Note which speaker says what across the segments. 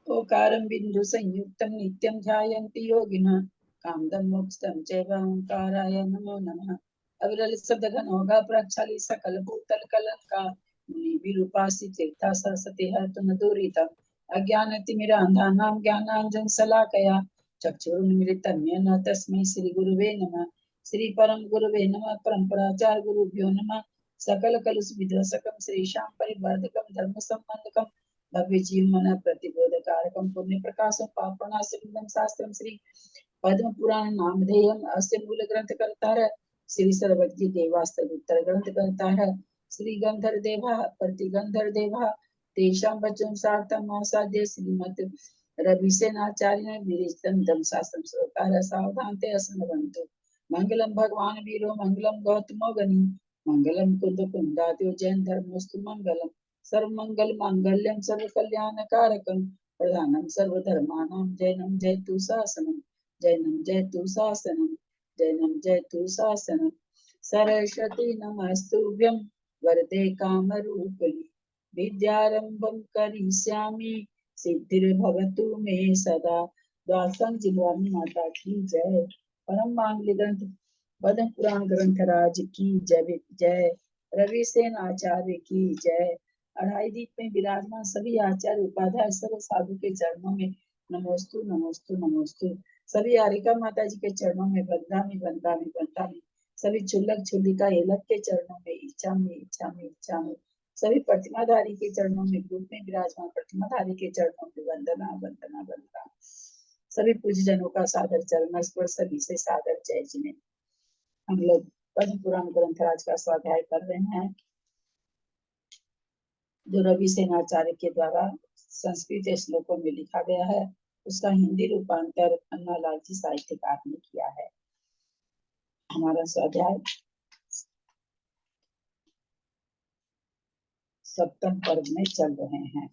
Speaker 1: ओकारं बिंदु संयुक्तं नित्यं ध्यायन्ति योगिनः कामदं मोक्षं चैव ओंकाराय नमो नमः। अविरल शब्द घनोगा प्रक्षाली सकल भूतल कलंका मुनि विरूपासी तीर्था सरस्वती हरतु न दूरितम् अज्ञानतिमिरान्धानां ज्ञानाञ्जन शलाकया चक्षुरुन्मिलितं येन तस्मै श्री गुरुवे नमः। श्री परम गुरुवे नमः। परम्पराचार्य गुरुभ्यो नमः। सकल कलुष विध्वंसकं श्रीशां परिवर्धकं धर्म संबंधकं भव्य जीवन प्रतिबोधकारकं पुण्य प्रकाशं पापनाशनं शास्त्रं श्री पद्म पुराण नामधेयम् अस्य मूल ग्रंथ करतार श्री सर्वज्ञ देवास्त्र उत्तर ग्रंथ करतार श्री गंधर देवा प्रतिगंधर देवा तेषां वचन सार्थम आसाद्य श्रीमत रविसेनाचार्य विरिष्टम दम शास्त्रम श्रोतार सावधानते असनवन्तु मंगलम भगवान वीरो मंगलम गौतमो गनि मंगलम कुंद कुंदाद्यो जैन धर्मोस्तु मंगलम सर्वमंगल मांगल्यम सर्व कल्याण कारकम प्रधानम सर्वधर्मानां जैनम जयतु शासनम जैनम जयतु शासनम जैनम जयतु शासनम सरस्वती नमस्तुभ्यं वरदे कामरूपिणी विद्यारंभं करिष्यामि सिद्धिर्भवतु मे सदा। द्वादशं जिह्वामि माता की जय। परम मांगल्य ग्रंथ पद्म पुराण ग्रंथ राज की जय जय। रवि सेन आचार्य की जय। अढ़ाई दीप में विराजमान सभी आचार्य उपाध्याय सर्व साधु के चरणों में नमोस्तु नमोस्तु नमोस्तु। सभी आरिका माता जी के चरणों में बंदामी बंदामी बंदामी। सभी चुल्लक छुल्लिका एलक के चरणों में इच्छा में इच्छा में इच्छा में। सभी प्रतिमाधारी के चरणों में ग्रुप में विराजमान प्रतिमाधारी के चरणों में वंदना वंदना वंदना। सभी पूज्य जनों का सादर चरण स्पर्श सभी से सादर जय जिन्हें। हम लोग पद्म पुराण ग्रंथराज का स्वाध्याय कर रहे हैं जो रवि सेनाचार्य के द्वारा संस्कृत श्लोकों में लिखा गया है। उसका हिंदी रूपांतर अन्नालाल जी साहित्यकार ने किया है। हमारा स्वाध्याय सप्तम पर्व में चल रहे हैं।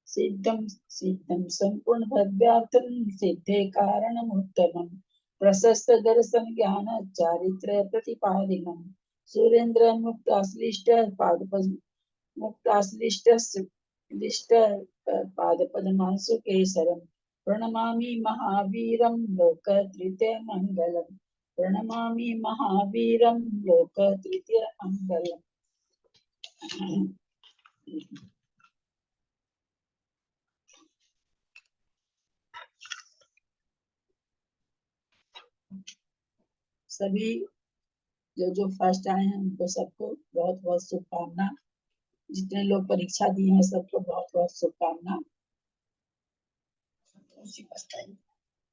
Speaker 1: सिद्धम सिद्धम संपूर्ण भव्यार्थम सिद्धे कारणम उत्तमम प्रशस्त दर्शन ज्ञान चारित्र प्रतिपादिनम सुरेंद्र मुक्ताश्लिष्ट पादपद्म मुक्ताश्लिष्ट पादपद्मांसु केसरम प्रणमामि महावीरं लोकत्रितीय मंगलम प्रणमामि महावीरं लोकत्रितीय मंगलम। सभी जो फर्स्ट आए हैं उनको सबको बहुत बहुत शुभकामना। जितने लोग परीक्षा दिए हैं सबको बहुत बहुत शुभकामना।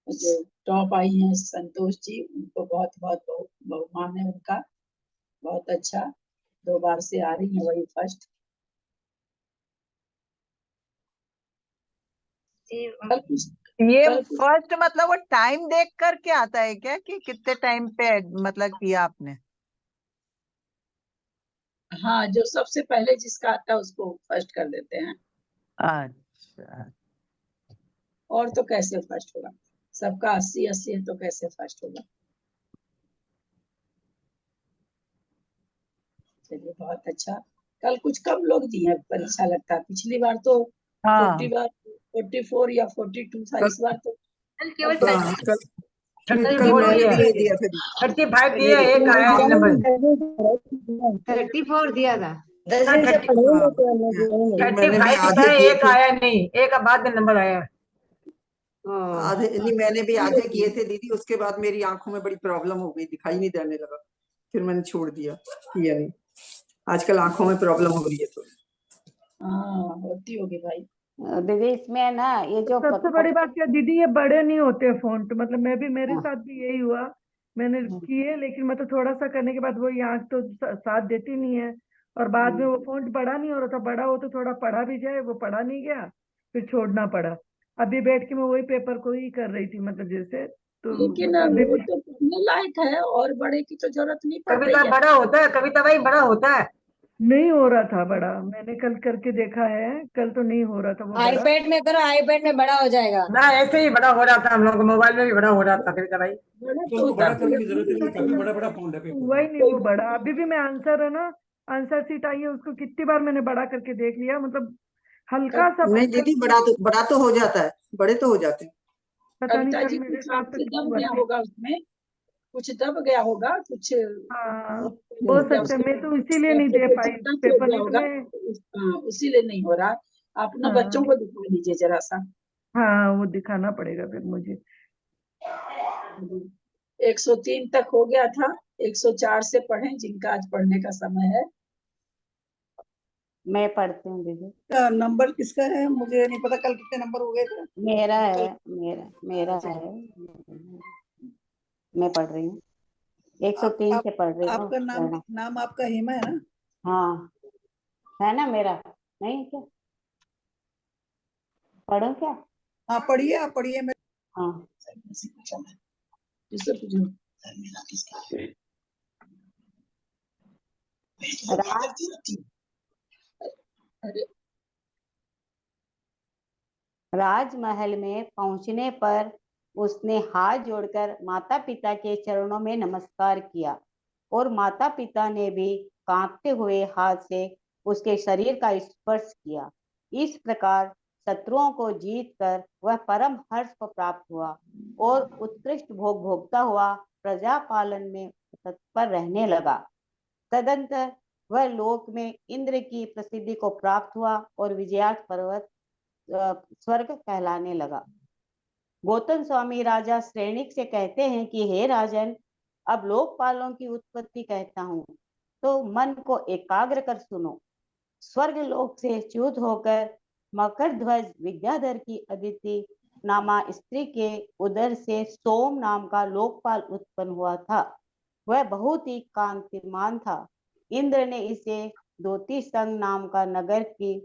Speaker 1: जो टॉप आई हैं संतोष जी उनको बहुत बहुत बहुमान है उनका। बहुत अच्छा 2 बार से आ रही है वही फर्स्ट।
Speaker 2: ये फर्स्ट मतलब वो टाइम देख कर के आता है क्या कि कितने टाइम पे मतलब किया आपने?
Speaker 1: हाँ, जो सबसे पहले जिसका आता है उसको फर्स्ट कर देते हैं।
Speaker 2: अच्छा,
Speaker 1: और तो कैसे फर्स्ट होगा? सबका 80-80 है तो कैसे फर्स्ट होगा? चलिए बहुत अच्छा। कल कुछ कम लोग दिए हैं परीक्षा लगता है। पिछली बार तो 44 या 42 था। इस बार तो
Speaker 3: केवल
Speaker 4: 35 दिया, एक आया नंबर
Speaker 3: 34 दिया था।
Speaker 4: 35 था, एक आया नहीं, एक बाद में नंबर आया।
Speaker 5: आधे नहीं, मैंने भी आधे किए थे दीदी। उसके बाद मेरी आंखों में बड़ी प्रॉब्लम हो गई, दिखाई नहीं देने लगा, फिर मैंने छोड़ दिया, किया नहीं। आजकल आंखों में प्रॉब्लम हो रही है तो।
Speaker 1: हाँ, होती होगी भाई।
Speaker 3: दीदी इसमें ना ये जो
Speaker 6: सबसे बड़ी बात क्या दीदी, ये बड़े नहीं होते फॉन्ट। मतलब मैं भी, मेरे साथ भी यही हुआ। मैंने किए लेकिन मतलब थोड़ा सा करने के बाद वो आंख तो साथ देती नहीं है। और बाद में वो फॉन्ट बड़ा नहीं हो रहा था। बड़ा हो तो थोड़ा पढ़ा भी जाए, वो पढ़ा नहीं गया, फिर छोड़ना पड़ा। अभी बैठ के मैं वही पेपर को ही कर रही थी, मतलब जैसे तो
Speaker 1: लेकिन
Speaker 6: अभी
Speaker 1: वो तो पढ़ने लायक है और बड़े की तो जरूरत नहीं पड़ती
Speaker 4: कविता
Speaker 1: है।
Speaker 4: बड़ा होता है, कविता भाई बड़ा होता है।
Speaker 6: नहीं हो रहा था बड़ा, मैंने कल करके देखा है, कल तो नहीं हो रहा था वो बड़ा।
Speaker 7: आईपैड में करो, आईपैड में बड़ा हो जाएगा।
Speaker 4: ना ऐसे ही बड़ा हो रहा था, हम लोग को मोबाइल में भी बड़ा हो रहा था कभी कभी।
Speaker 1: बड़ा
Speaker 8: तो
Speaker 1: तो
Speaker 8: हमको बड़ा
Speaker 1: होता
Speaker 8: करने
Speaker 1: है,
Speaker 8: की जरूरत है, लेकिन काफी बड़ा बड़ा फोन है
Speaker 6: हुआ ही
Speaker 8: पेपर।
Speaker 6: नहीं वो बड़ा। अभी भी मैं आंसर है ना, आंसर शीट आई है उसको कितनी बार मैंने बड़ा करके देख लिया, मतलब हल्का सा
Speaker 5: नहीं दीदी, बड़ा तो हो जाता है, बड़े तो हो जाते हैं।
Speaker 6: पता नहीं
Speaker 1: कविता
Speaker 6: कल
Speaker 1: जी
Speaker 6: मेरे
Speaker 1: कुछ
Speaker 6: साथ
Speaker 1: हाथ
Speaker 6: तो
Speaker 1: से
Speaker 6: क्यों
Speaker 1: दब
Speaker 6: हुआ
Speaker 1: गया
Speaker 6: था।
Speaker 1: होगा उसमें, कुछ दब गया होगा, कुछ
Speaker 6: हाँ हो
Speaker 1: हो गया
Speaker 6: सकता है,
Speaker 1: उसके
Speaker 6: मैं तो इसीलिए नहीं
Speaker 1: पैसे
Speaker 6: दे
Speaker 1: पे
Speaker 6: पाई
Speaker 1: चिपटन हो
Speaker 6: पेपर,
Speaker 1: गया
Speaker 6: नहीं तो
Speaker 1: होगा,
Speaker 6: मैं।
Speaker 1: हाँ उसीलिए नहीं हो रहा। आप अपने बच्चों
Speaker 6: हाँ
Speaker 1: को दिखा दीजिए जरा सा।
Speaker 6: हाँ, वो दिखाना पड़ेगा फिर मुझे।
Speaker 1: 103 तक हो गया था, 104 से पढ़ें जिनका आज पढ़ने का समय है।
Speaker 3: मैं पढ़ती हूँ दीदी।
Speaker 5: नंबर किसका है मुझे नहीं पता, कल कितने नंबर हो गए थे?
Speaker 3: मेरा है, मेरा है, मैं पढ़ रही हूँ, 103 से पढ़ रही हूँ।
Speaker 5: आपका नाम आपका हेमा है ना?
Speaker 3: हाँ है ना मेरा, नहीं क्या पढ़ो क्या?
Speaker 5: हाँ पढ़िए, आप पढ़िए।
Speaker 3: हाँ
Speaker 1: जिससे पूछो
Speaker 3: राज
Speaker 1: अरे
Speaker 3: राजमहल में पहुंचने पर उसने हाथ जोड़कर माता पिता के चरणों में नमस्कार किया और माता पिता ने भी कांपते हुए हाथ से उसके शरीर का स्पर्श किया। इस प्रकार शत्रुओं को जीतकर वह परम हर्ष को प्राप्त हुआ और उत्कृष्ट भोग भोगता हुआ प्रजा पालन में तत्पर रहने लगा। तदंतर वह लोक में इंद्र की प्रसिद्धि को प्राप्त हुआ और विजयात पर्वत स्वर्ग कहलाने लगा। गौतम स्वामी राजा श्रेणिक से कहते हैं कि हे राजन, अब लोकपालों की उत्पत्ति कहता हूँ, तो मन को एकाग्र कर सुनो। स्वर्ग लोक से च्युत होकर मकर ध्वज विद्याधर की अदिति नामा स्त्री के उदर से सोम नाम का लोकपाल उत्पन्न हुआ था। वह बहुत ही कांतिमान था। इंद्र ने इसे द्योति संग नाम का नगर की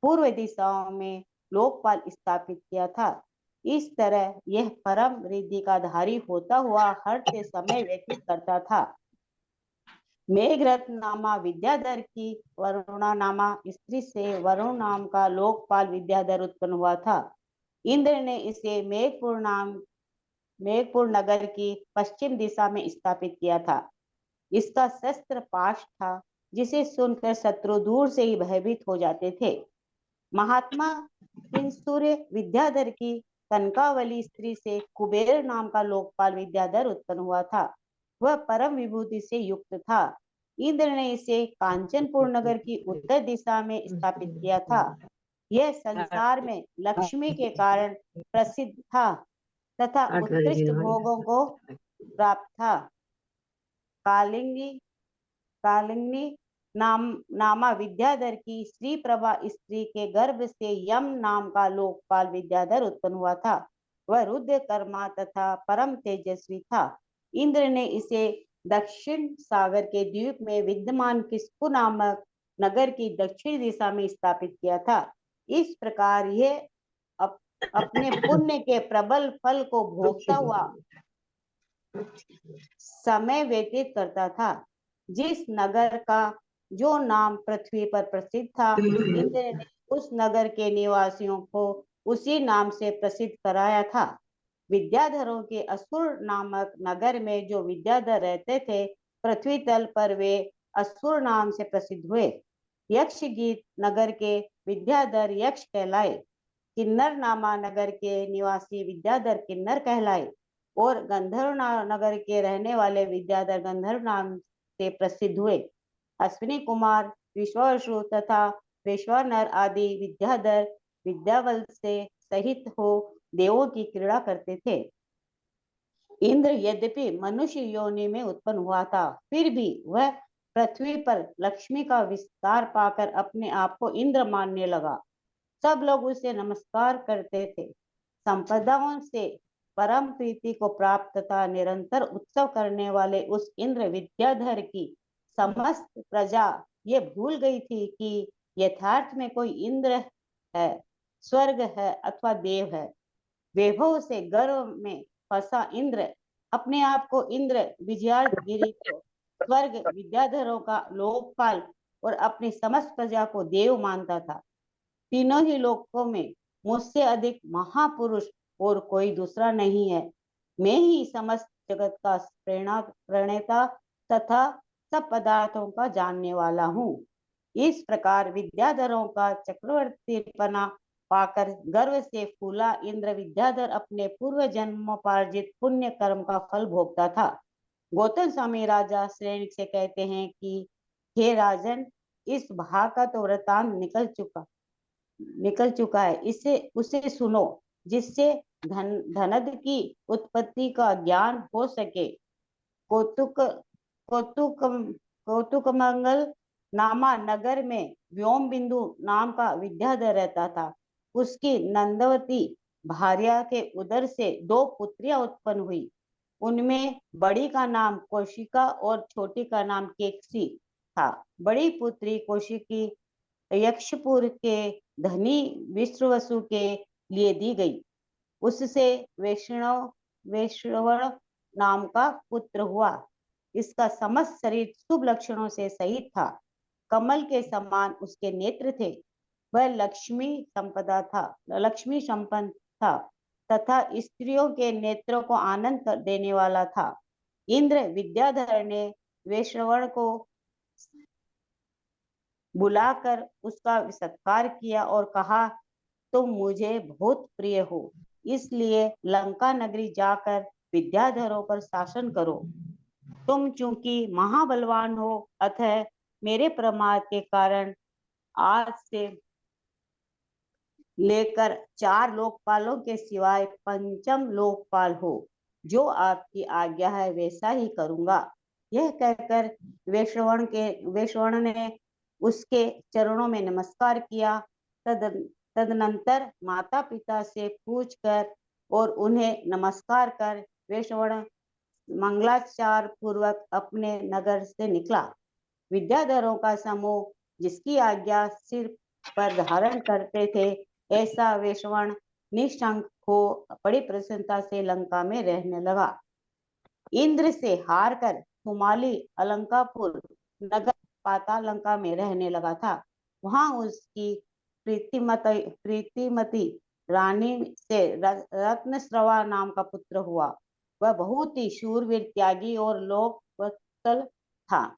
Speaker 3: पूर्व दिशाओं में लोकपाल स्थापित किया था। इस तरह यह परम रिद्धि का धारी होता हुआ हर से समय व्यतीत करता था। मेघरथ नामा विद्याधर की वरुणा नामा स्त्री से वरुण नाम का लोकपाल विद्याधर उत्पन्न हुआ था। इंद्र ने इसे मेघपुर नगर की पश्चिम दिशा में स्थापित किया था। इसका शस्त्र पाश था, जिसे सुनकर शत्रु दूर से ही भयभीत हो जाते थे। महात्मा किंसूर्य विद्याधर की कनकावली स्त्री से कुबेर नाम का लोकपाल विद्याधर उत्पन्न हुआ था। वह परम विभूति से युक्त था। इंद्र ने इसे कांचनपुर नगर की उत्तर दिशा में स्थापित किया था। यह संसार में लक्ष्मी के कारण प्रसिद्ध था तथा उत्कृष्ट भोगों को प्राप्त था। कालिंगी नामा विद्याधर की श्री प्रभा स्त्री के गर्भ से यम नाम का लोकपाल विद्याधर उत्पन्न हुआ था। वह रुद्र कर्मा तथा परम तेजस्वी था। इंद्र ने इसे दक्षिण सागर के द्वीप में विद्यमान किस्कु नामक नगर की दक्षिण दिशा में स्थापित किया था। इस प्रकार यह अपने पुण्य के प्रबल फल को भोगता हुआ समय व्यतीत करता था। जिस नगर का जो नाम पृथ्वी पर प्रसिद्ध था, इंद्र ने उस नगर के निवासियों को उसी नाम से प्रसिद्ध कराया था। विद्याधरों के असुर नामक नगर में जो विद्याधर रहते थे, पृथ्वी तल पर वे असुर नाम से प्रसिद्ध हुए। यक्ष गीत नगर के विद्याधर यक्ष कहलाए। किन्नर नामा नगर के निवासी विद्याधर किन्नर कहलाए और गंधर्व नगर के रहने वाले विद्याधर गंधर्व नाम से प्रसिद्ध हुए। अश्विनी कुमार विश्वावसु तथा विश्वानर आदि विद्याधर विद्यावल से सहित हो देवों की क्रीड़ा करते थे। इंद्र यद्यपि मनुष्य योनि में उत्पन्न हुआ था, फिर भी वह पृथ्वी पर लक्ष्मी का विस्तार पाकर अपने आप को इंद्र मानने लगा। सब लोग उसे नमस्कार करते थे। संपदाओं से परम प्रीति को प्राप्त तथा निरंतर उत्सव करने वाले उस इंद्र विद्याधर की समस्त प्रजा ये भूल गई थी कि यथार्थ में कोई इंद्र है, स्वर्ग है अथवा देव है। वैभव से गर्व में फंसा इंद्र अपने आप को इंद्र विजयागिरी को स्वर्ग विद्याधरों का लोकपाल और अपनी समस्त प्रजा को देव मानता था। तीनों ही लोकों में मुझसे अधिक महापुरुष और कोई दूसरा नहीं है। मैं ही समस्त जगत का प्रणेता तथा सब पदार्थों का जानने वाला हूँ। इस प्रकार विद्याधरों का चक्रवर्तीपना पाकर गर्व से फूला इंद्र विद्याधर अपने पूर्व जन्मोपार्जित पुण्य कर्म का फल भोगता था। गौतम स्वामी राजा श्रेणिक से कहते हैं कि हे राजन, इस भाग का तो वृतांत निकल चुका है, इसे उसे सुनो, जिससे धनद की उत्पत्ति का ज्ञान हो सके। कौतुकमंगल नामा नगर में व्योम बिंदु नाम का विद्याधर रहता था। उसकी नंदवती भार्या के उदर से 2 पुत्रियां उत्पन्न हुई। उनमें बड़ी का नाम कौशिका और छोटी का नाम केकसी था। बड़ी पुत्री कौशिकी यक्षपुर के धनी विश्ववसु के लिए दी गई। उससे वैश्रवण नाम का पुत्र हुआ। इसका समस्त शरीर शुभ लक्षणों से सहित था। कमल के समान उसके नेत्र थे। वह लक्ष्मी संपन्न था तथा स्त्रियों के नेत्रों को आनंद देने वाला था। इंद्र विद्याधर ने वैश्रवण को बुलाकर उसका सत्कार किया और कहा, तुम मुझे बहुत प्रिय हो, इसलिए लंका नगरी जाकर विद्याधरों पर शासन करो। तुम चूंकि महाबलवान हो, अतः मेरे प्रमाद के कारण आज से लेकर 4 लोकपालों के सिवाय 5म लोकपाल हो। जो आपकी आज्ञा है वैसा ही करूंगा। यह कहकर वैश्रवण ने उसके चरणों में नमस्कार किया। तदनंतर माता पिता से पूछकर और उन्हें नमस्कार कर वैश्रवण मंगलाचार पूर्वक अपने नगर से निकला। विद्याधरों का समूह जिसकी आज्ञा सिर पर धारण करते थे, ऐसा वैश्रवण निशंक हो बड़ी प्रसन्नता से लंका में रहने लगा। इंद्र से हार कर सुमाली अलंकापुर नगर पाताल लंका में रहने लगा था। वहां उसकी प्रीतिमती रानी से रत्नश्रवा नाम का पुत्र हुआ। वह बहुत ही शूरवीर, त्यागी और लोकवत्सल था।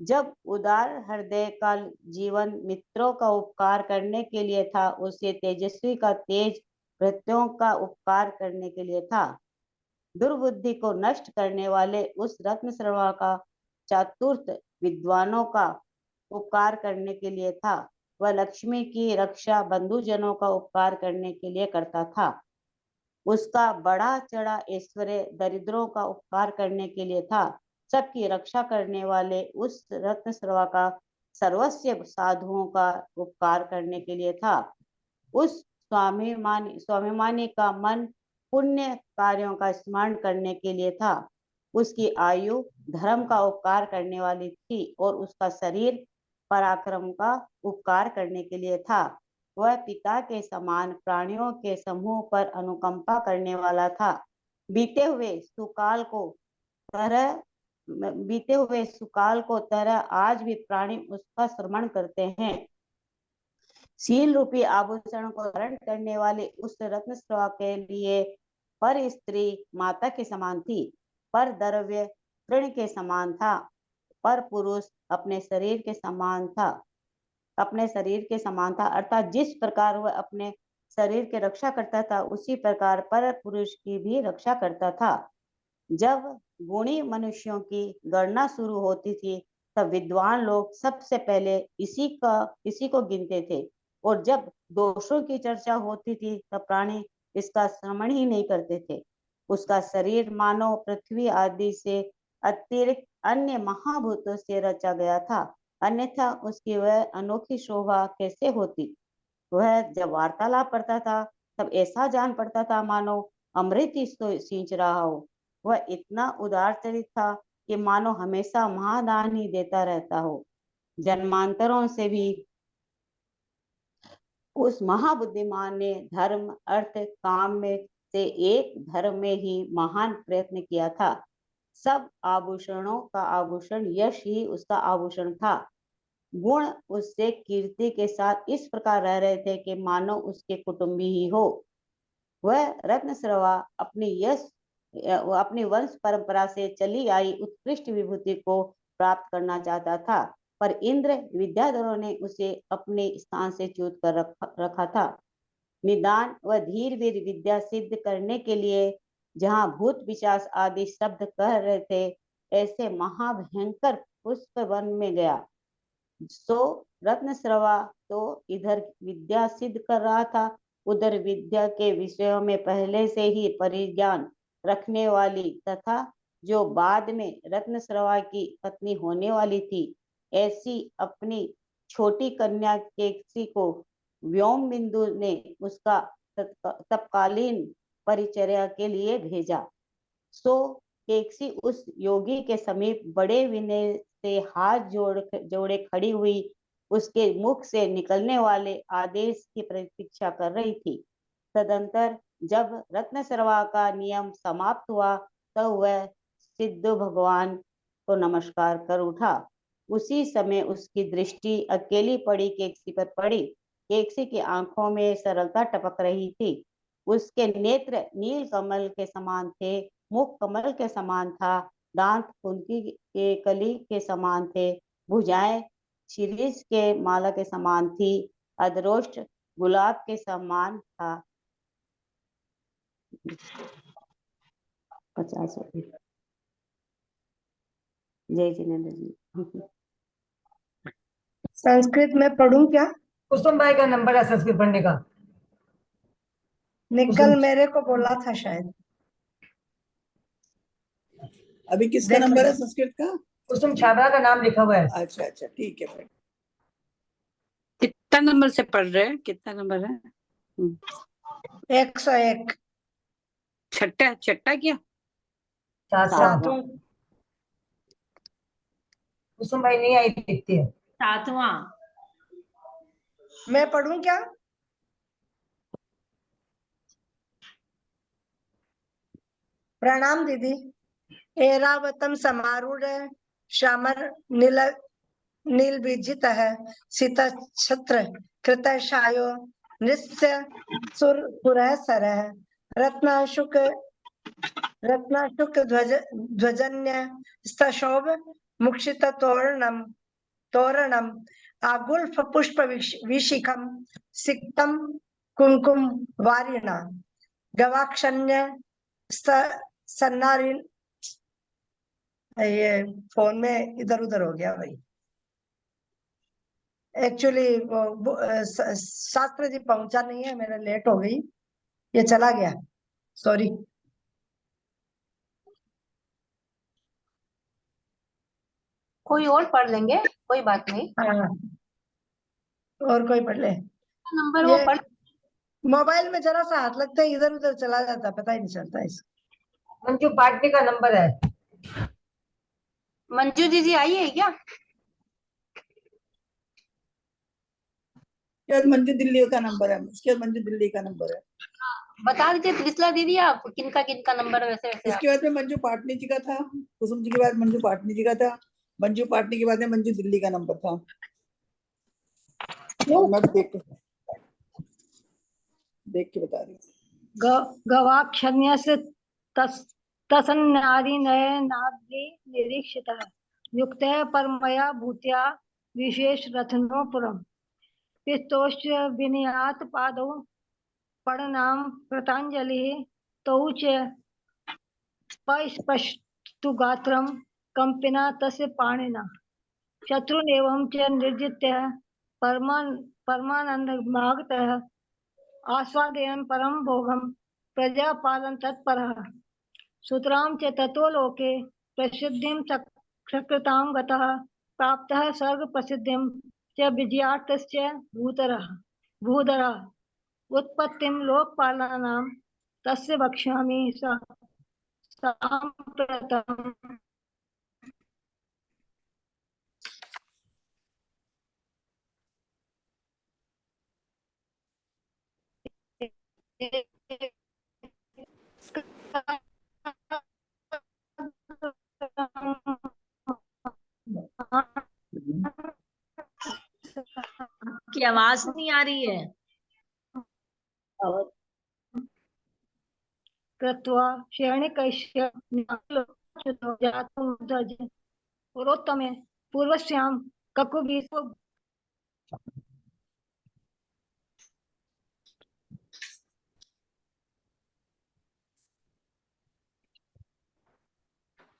Speaker 3: जब उदार हृदय का जीवन मित्रों का उपकार करने के लिए था, उसे तेजस्वी का तेज भृत्यों का उपकार करने के लिए था। दुर्बुद्धि को नष्ट करने वाले उस रत्नश्रवा का चातुर्थ विद्वानों का उपकार करने के लिए था। वह लक्ष्मी की रक्षा बंधुजनों का उपकार करने के लिए करता था। उसका बड़ा चढ़ा ऐश्वर्य दरिद्रों का उपकार करने के लिए था। सबकी रक्षा करने वाले उस रत्नश्रवा का सर्वस्व साधुओं का उपकार करने के लिए था। उस स्वाभिमानी का मन पुण्य कार्यों का स्मरण करने के लिए था। उसकी आयु धर्म का उपकार करने वाली थी और उसका शरीर पराक्रम का उपकार करने के लिए था। वह पिता के समान प्राणियों के समूह पर अनुकंपा करने वाला था। बीते हुए सुकाल को तरह आज भी प्राणी उसका स्मरण करते हैं। शील रूपी आभूषण को धारण करने वाले उस रत्नश्रवा के लिए पर स्त्री माता के समान थी, पर द्रव्य तृण के समान था, पर पुरुष अपने शरीर के समान था। अर्थात जिस प्रकार वह अपने शरीर की रक्षा करता था, उसी प्रकार पर पुरुष की भी रक्षा करता था। जब गुणी मनुष्यों की गणना शुरू होती थी, तब विद्वान लोग सबसे पहले इसी को गिनते थे, और जब दोषों की चर्चा होती थी, तब प्राणी इसका श्रवण ही नहीं करते थे। उसका शरीर मानव पृथ्वी आदि से अतिरिक्त अन्य महाभूतों से रचा गया था, अन्यथा उसकी वह अनोखी शोभा कैसे होती। वह जब वार्तालाप करता था, तब ऐसा जान पड़ता था मानो अमृत ही सींच रहा हो। वह इतना उदार चरित था कि मानो हमेशा महादान ही देता रहता हो। जन्मांतरों से भी उस महाबुद्धिमान ने धर्म, अर्थ, काम में से एक धर्म में ही महान प्रयत्न किया था। सब आभूषणों का आभूषण यश ही उसका आभूषण था। गुण उससे कीर्ति के साथ इस प्रकार रह रहे थे कि मानो उसके कुटुंबी ही हो। वह रत्नस्रवा अपनी वंश परंपरा से चली आई उत्कृष्ट विभूति को प्राप्त करना चाहता था, पर इंद्र विद्याधरों ने उसे अपने स्थान से च्युत कर रखा था। निदान व धीर वीर विद्या सिद्ध करने के लिए जहाँ भूत पिशाच आदि शब्द कह रहे थे, ऐसे महाभयंकर पुष्प वन में गया। सो रत्नस्रवा तो इधर विद्या सिद्ध कर रहा था, उधर विद्या के विषयों में पहले से ही परिज्ञान रखने वाली तथा जो बाद में रत्नस्रवा की पत्नी होने वाली थी, ऐसी अपनी छोटी कन्या केकसी को व्योम बिंदु ने उसका तत्कालीन परिचर्या के लिए भेजा। सो केकसी उस योगी के समीप बड़े विनय से हाथ जोड़े खड़ी हुई उसके मुख से निकलने वाले आदेश की प्रतीक्षा कर रही थी। तदंतर जब रत्नस्रवा का नियम समाप्त हुआ तो वह सिद्ध भगवान को नमस्कार कर उठा। उसी समय उसकी दृष्टि अकेली पड़ी केकसी पर पड़ी। केकसी की आंखों में सरलता टपक रही थी। उसके नेत्र नील कमल के समान थे, मुख कमल के समान था, दांत कुंती के कली के समान थे, भुजाएं शिरीष के माला के समान थी, अधरोष्ट गुलाब के समान था। 50 जय जिनेन्द्र जी।
Speaker 8: संस्कृत में पढ़ूं क्या?
Speaker 4: कुसुम भाई का नंबर है संस्कृत पढ़ने का।
Speaker 8: निकल मेरे को बोला था शायद।
Speaker 9: अभी किसका नंबर है संस्कृत का?
Speaker 4: कुसुम छाबड़ा का नाम लिखा हुआ है।
Speaker 9: अच्छा अच्छा ठीक है भाई।
Speaker 10: कितना नंबर से पढ़ रहे हैं? कितना नंबर है?
Speaker 8: 101।
Speaker 10: छठा छठा क्या?
Speaker 8: सातवां।
Speaker 4: कुसुम भाई नहीं आई दिखती है।
Speaker 7: 7वां।
Speaker 8: मैं पढ़ूं क्या? प्रणाम दीदी। एरावतम समारूढ़ श्यामर नील विजित है सीता छत्र कृत शायो नृत्य सुर सर रत्नाशुक ध्वजन्य स्तशोभ मुक्षित तोरणम आगुल्फ पुष्प विशिखम सिक्तम कुंकुम वारिणा गवाक्षण्य सन्नारिन। ये फोन में इधर उधर हो गया भाई। एक्चुअली शास्त्र जी पहुंचा नहीं है, मेरा लेट हो गई, ये चला गया, सॉरी।
Speaker 11: कोई और पढ़ लेंगे, कोई बात नहीं।
Speaker 8: हाँ, और कोई पढ़ ले।
Speaker 11: नंबर वो पढ़।
Speaker 8: मोबाइल में जरा सा हाथ लगता है इधर उधर चला जाता, पता ही नहीं चलता इसका।
Speaker 4: मंजू पाटनी का नंबर है।
Speaker 11: मंजू दीदी आई है क्या?
Speaker 9: मंजू दिल्ली का नंबर है, उसके बाद मंजू दिल्ली का नंबर है।
Speaker 11: बता दीजिए त्रिशला दीदी आप किनका नंबर है। वैसे
Speaker 9: इसके बाद में मंजू पाटनी जी का था, कुसुम जी के बाद मंजू पाटनी जी का था, मंजू पाटनी के बाद में मंजू दिल्ली का नंबर था। मैं देख के बता रही हूँ।
Speaker 7: गवाक्षण्य से तसन्नारी नये नाद्रि निरीक्षितः युक्त परमया भूत्या विशेष रत्नोपुरम पिस्तोश्च विनयात पादौ पढ़नाम कृतांजलि तौ च स्पष्टु गात्रम कंपिना तस्य पाणिना शत्रुनेवं च निर्जित्य परमानंदमागतः आस्वादयन् परम भोगं प्रजापालन तत्परः सुतरां च ततो लोके प्रसिद्धिं सकृतां गतः प्राप्तः सर्ग प्रसिद्धिं च विजयार्थस्य भूधरः उत्पत्तिं लोकपालानां तस्य वक्ष्यामि साम्प्रतम्।
Speaker 12: आपकी आवाज नहीं आ रही है।
Speaker 7: कृत्वा शयनिकैश्य पुरोत्तमे पूर्वस्यां ककुभि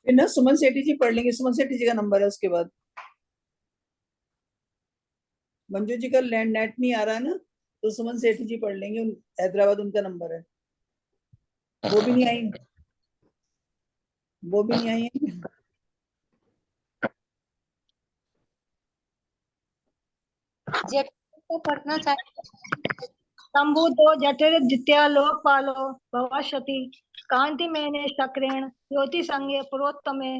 Speaker 9: फिर ना सुमन सेठी जी पढ़ लेंगे, सुमन सेठी जी का नंबर है उसके बाद। मंजू जी का लैंड नेट नहीं आ रहा है ना, तो सुमन सेठी जी पढ़ लेंगे, हैदराबाद उनका नंबर है। वो भी नहीं आई, वो भी नहीं आई है।
Speaker 11: को पढ़ना चाहिए।
Speaker 7: संभूतो जठर द्वितीय लोकपालो भवशति कांति मेने शक्रेण ज्योति संगे पुरोत्तमे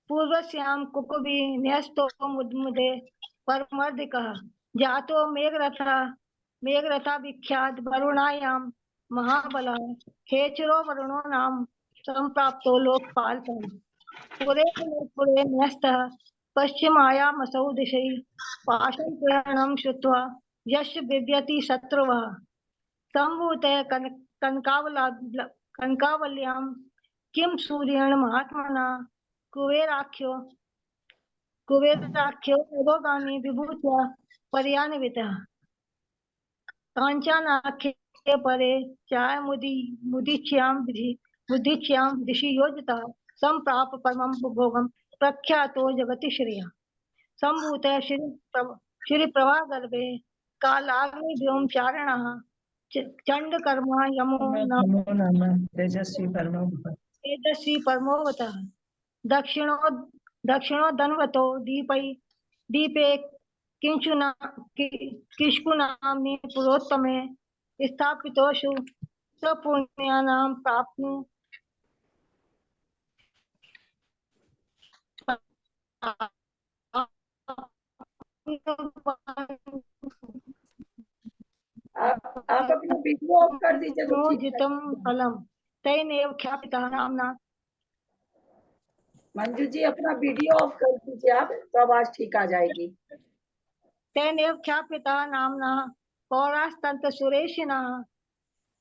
Speaker 7: पूर्वस्यां कुकुभि न्यस्तो मुदमुदे परमर्दिकः जातो मेघरथा विख्यात वरुणायां महाबला खेचरो वरुणो नाम संप्राप्तो लोकपालकः पुरे न्यस्तः पश्चिमायामसौ दिशि पाशं पुराणं श्रुत्वा यश बिभ्यति शत्रुवः संभूते कनकावल्यां किं सूर्येण महात्मना कुबेराख्यो अधोगामी विभूत्या पर्यान्वितः काञ्चनाख्ये परे चाय मुदीच्यां दिशि योजितः संप्राप परमं भोगं प्रख्यातो जगति श्रियः संभूते श्रीप्रभागर्भे कालाग्निव्योमचारिणः चंडकर्मा यमो
Speaker 2: नमः तेजस्वी
Speaker 7: परमोवतः दक्षिणो धन्वतो दीपे किष्कुनाम्नि पुरोत्तमे स्थापितोषु सपुण्यानां प्राप्नु
Speaker 1: आप अपना वीडियो ऑफ कर दीजिए तो ठीक है।
Speaker 7: जितम फलम तैनेव ख्यापितः नाम्ना।
Speaker 1: मंजू जी अपना वीडियो ऑफ कर दीजिए आप, तो आवाज ठीक आ जाएगी।
Speaker 7: तैनेव ख्यापितः नाम्ना पौरास्तंत सुरेशिनः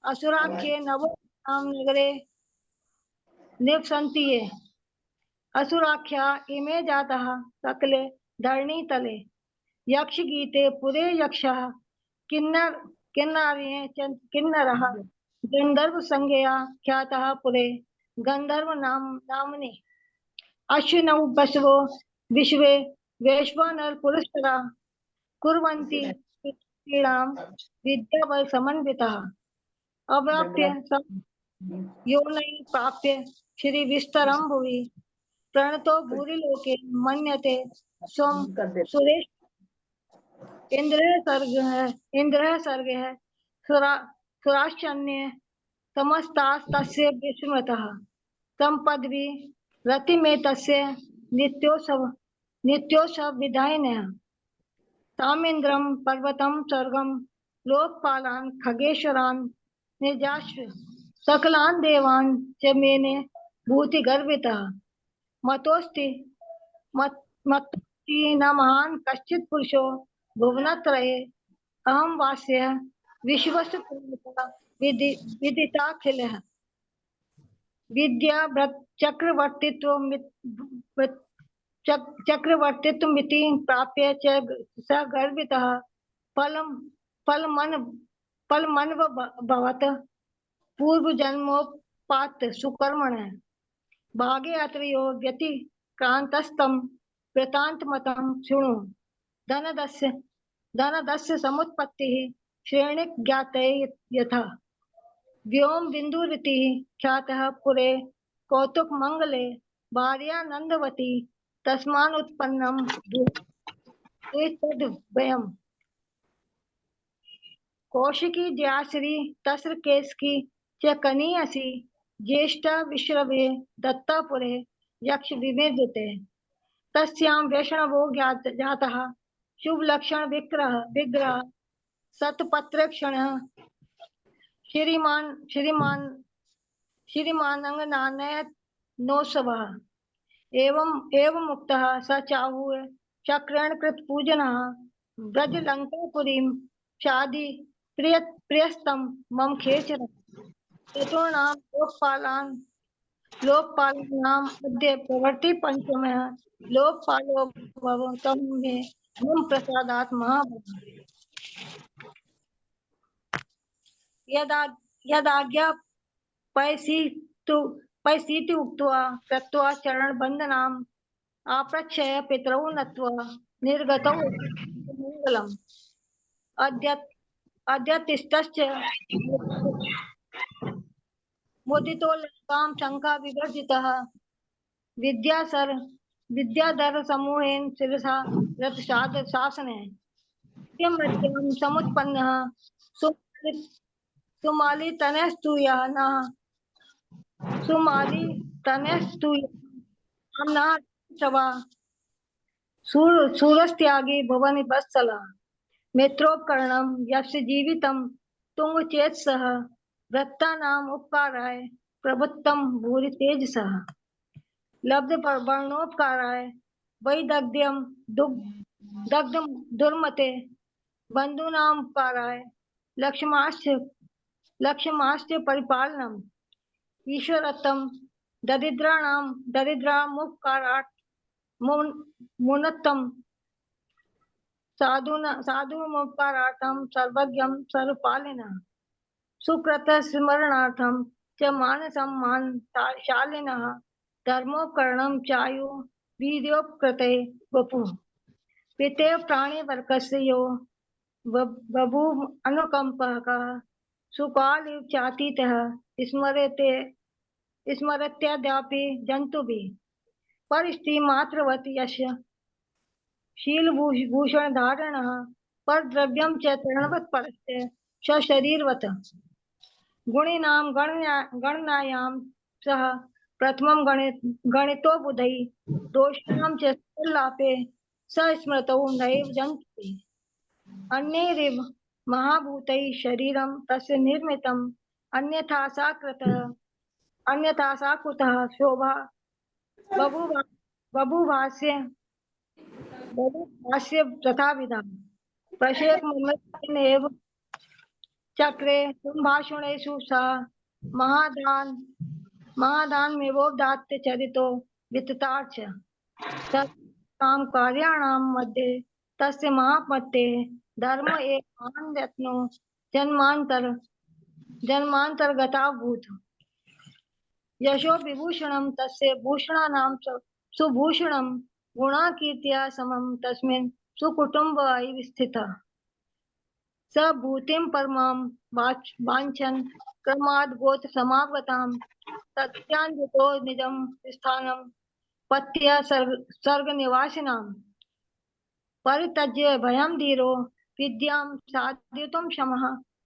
Speaker 7: असुराख्ये नवो नगरे निवसन्ति ये असुराख्या इमे जातः सकले धरणीतले यक्ष गीते पुरे यक्षः किन्नरः गंधर्व संज्ञया ख्यातः पुरे गंधर्व नामनि अश्विनौ बसवो विश्वे वैश्वानर पुरस्करा कुर्वन्ति क्रीडां विद्याबल समन्वितः अवाप्य योनै प्राप्य श्री विस्तरं भुवि प्रणतो भूरिलोके मन्यते स्वं सुरेश इंद्र सर्ग है सुराश्चन्य समस्तास्तस्य विस्मृतः संपद्वि रति में तस्य नित्योत्सव विधायिनः तामिन्द्रं पर्वतं स्वर्गं लोकपालान् खगेश्वरान् निजाश्व सकलान् देवान् च मेने भूति गर्वितः मतोस्ति मत्ति न महान् कश्चित् पुरुषो भुवनत्रये अहं वास्य विश्वस्य विदिताखिलः विद्या चक्रवर्तित्वमिति प्राप्य च स गर्वितः फलमन्वभवत् पूर्वजन्मोपात सुकर्मणः भागे अत्रयो व्यतिक्रान्तस्तं वृत्तान्तमतं शृणु धनदस्य समुत्पत्तिः श्रेणिज्ञाते यथा व्योम बिंदुरिति ख्यातः पुरे कौतुकमंगले भार्यानंदवती तस्मानुत्पन्नं द्वितद्वयम् कौशिकी जयाश्री तस्र केसकी च कनीयसी ज्येष्ठा विश्रवे दत्तापुरे यक्ष विमेर्जते तस्यां वैष्णवो जातः शुभ लक्षण विग्रह सतपत्रक्षणः श्रीमान अंगनानय नोत्सवः एवं मुक्तः स चाहुः चक्रेण कृत पूजनः ब्रज लंकापुरीं शादि प्रियस्तम मम खेचरम् चतुर्णां लोकपालानाम् अद्य प्रवर्ति पंचमः लोकपालो भवतं मे मम प्रसादात् महाभागः। यदाज्ञा पैसीति उक्त्वा कृत्वा चरणबन्धनाम् आप्रच्छय पितरौ नत्वा निर्गतौ मङ्गलम्। अद्यतिष्ठश्च मुदितो लङ्कां शङ्का विवर्जितः विद्याधर समूहेन शिरसा रथसाद शासने मध्यम समुत्पन्नः सुमाली तनस्तूयः नः सभा सूरस्त्यागी भवनि वत्सला मित्रोपकरणं यस्य जीवितं तुंगचेतसः वृत्तानाम् उपकाराय प्रभुत्तं भूरि तेजसः लब्ध वर्णोपकाराय वैदग्ध्यं दग्धं दुर्मते बंधूनां उपकाराय लक्ष्यमाश्च परिपालनम् ईश्वरत्वं दरिद्रामुपकारात् मुनत्तं साधूमुपकारार्थं सर्वज्ञं सर्वपालिनः सुकृत स्मरणार्थं च मानसं मानशालिनः धर्मोपकरणं चायु वीर्योपकृते वपुः पितेव प्राणिवर्गस्य यो बभूव अनुकंपकः सुकालिव चातीतः स्मरत्यद्यापि जन्तुभिः परिस्त्री मात्रवत् यस्य शीलभूषण धारणः पर द्रव्यं च तृणवत् परस्य सशरीरवत् गुणिनां गणनायां सह प्रथमं गणितो बुधैः दोषाणां च सल्लापे सस्मृतौ नैव जन्तुभिः अन्यैरिव महाभूतैः शरीरं तस्य निर्मितम् अन्यथा सा कृतः शोभा बभूभास्य तथाविधः प्रशेकमेव चक्रे संभाषणेषु सा महादानमेवोदात्त चरितो विततार्च तत्काम कार्याणां मध्ये तस्य महापतेः धर्म एक महान्यत्नो जन्मान्तरगताभूत् यशो विभूषणं तस्य भूषणानां सुभूषणं गुणाकीर्त्या समं तस्मिन् सुकुटुम्बैः स्थितः स भूतिं परमां वाञ्छन् क्रमाद् गोत्र समागतां तत्यान्वितो निजं स्थानं पत्या सर्गनिवासिनां परित्यज्य भयं धीरो विद्यां साधयितुं क्षमः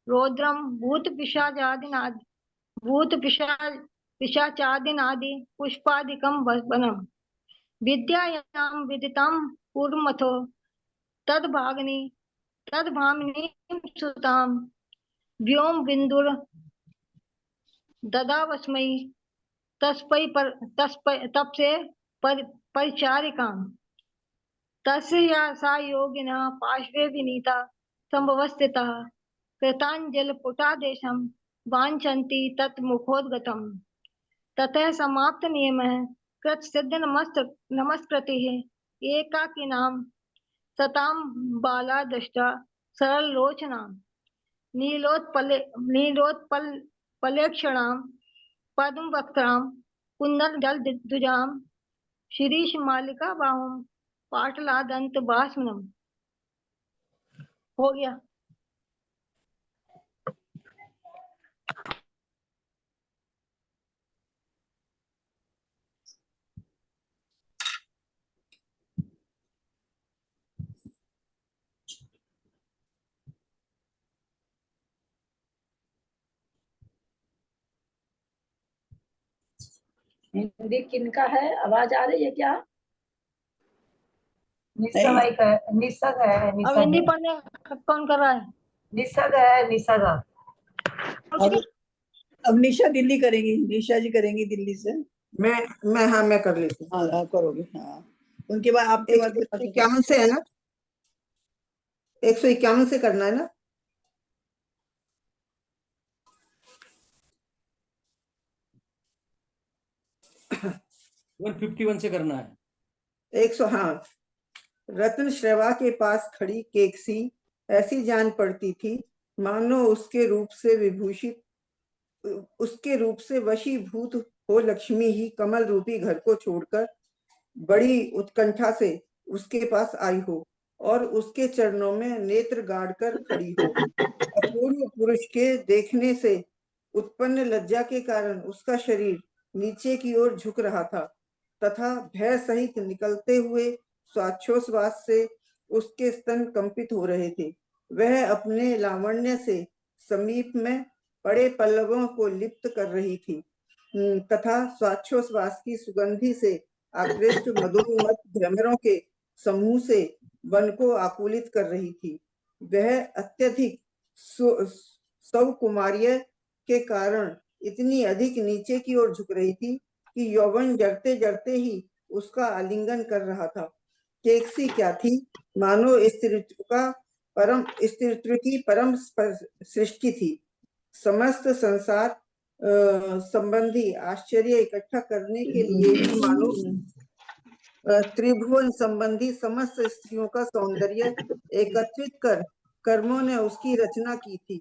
Speaker 7: रौद्रं भूतपिशाचादीनादि पुष्पादिकं वनम् विद्यायां विदितां पूर्वमथो तद्भामिनीं सुतां व्योम बिन्दुर ददावस्मै तप्से परिचारिकाम् तस्य या सा योगिनः पार्श्वे विनीता संभवस्थितः कृताञ्जलिपुटादेशं वाञ्छन्ति तत् मुखोद्गतम् ततः समाप्त नियमः कृत सिद्ध नमस्कृतिः एकाकिनां सतां बाला दृष्टा सरल लोचनां नीलोत्पलेक्षणां पद्मवक्त्रां कुन्दलदलद्विजां शिरीषमालिका बाहुं पाटलादंत बाष्मनम। हो गया।
Speaker 1: हिंदी किनका है? आवाज आ रही है क्या?
Speaker 4: निसग है।
Speaker 7: अब हिंदी पढ़ने कौन कर रहा है?
Speaker 4: निसग है, निसगा।
Speaker 9: अब निशा दिल्ली करेंगी, निशा जी करेंगी दिल्ली से।
Speaker 5: मैं कर लेती हूँ।
Speaker 9: हाँ आप करोगे। हाँ उनके बाद आपके बाद
Speaker 5: 51 से है ना? 151 से करना है ना?
Speaker 12: 151 से करना है।
Speaker 5: 100, हाँ। रत्न श्रेवा के पास खड़ी केकसी ऐसी जान पड़ती थी मानो उसके रूप से वशीभूत हो लक्ष्मी ही कमल रूपी घर को छोड़कर बड़ी उत्कंठा से उसके पास आई हो और उसके चरणों में नेत्र गाड़ कर खड़ी हो। अपूर्व पुरुष के देखने से उत्पन्न लज्जा के कारण उसका शरीर नीचे की ओर झुक रहा था तथा भय सहित निकलते हुए श्वासोच्छ्वास से उसके स्तन कंपित हो रहे थे। वह अपने लावण्य से समीप में पड़े पल्लवों को लिप्त कर रही थी तथा श्वासोच्छ्वास की सुगंधि से आकृष्ट मधुमत भ्रमरों के समूह से वन को आकुलित कर रही थी। वह अत्यधिक सौकुमार्य के कारण इतनी अधिक नीचे की ओर झुक रही थी कि यौवन जरते जरते ही उसका आलिंगन कर रहा था। केकसी क्या थी? मानो स्त्रीत्व की परम सृष्टि थी। समस्त संसार संबंधी आश्चर्य इकट्ठा करने के लिए ही मानो त्रिभुवन संबंधी समस्त स्त्रियों का सौंदर्य एकत्रित कर कर्मों ने उसकी रचना की थी।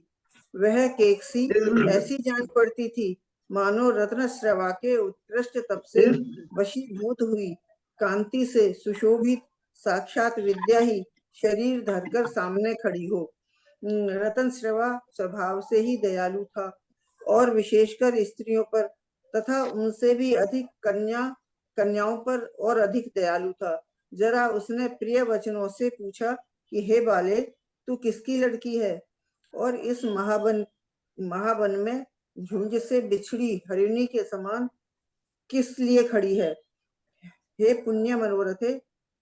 Speaker 5: वह केकसी ऐसी जान पड़ती थी मानो रत्नश्रवा के उत्कृष्ट तप से वशीभूत हुई कांति से सुशोभित साक्षात विद्या ही शरीर धरकर सामने खड़ी हो। रत्नश्रवा स्वभाव से ही दयालु था और विशेषकर स्त्रियों पर तथा उनसे भी अधिक कन्याओं पर और अधिक दयालु था। जरा उसने प्रिय वचनों से पूछा कि हे बाले, तू किसकी लड़की है और इस महावन में झुंड से बिछड़ी हरिणी के समान किस लिए खड़ी है? हे पुण्य मनोरथे,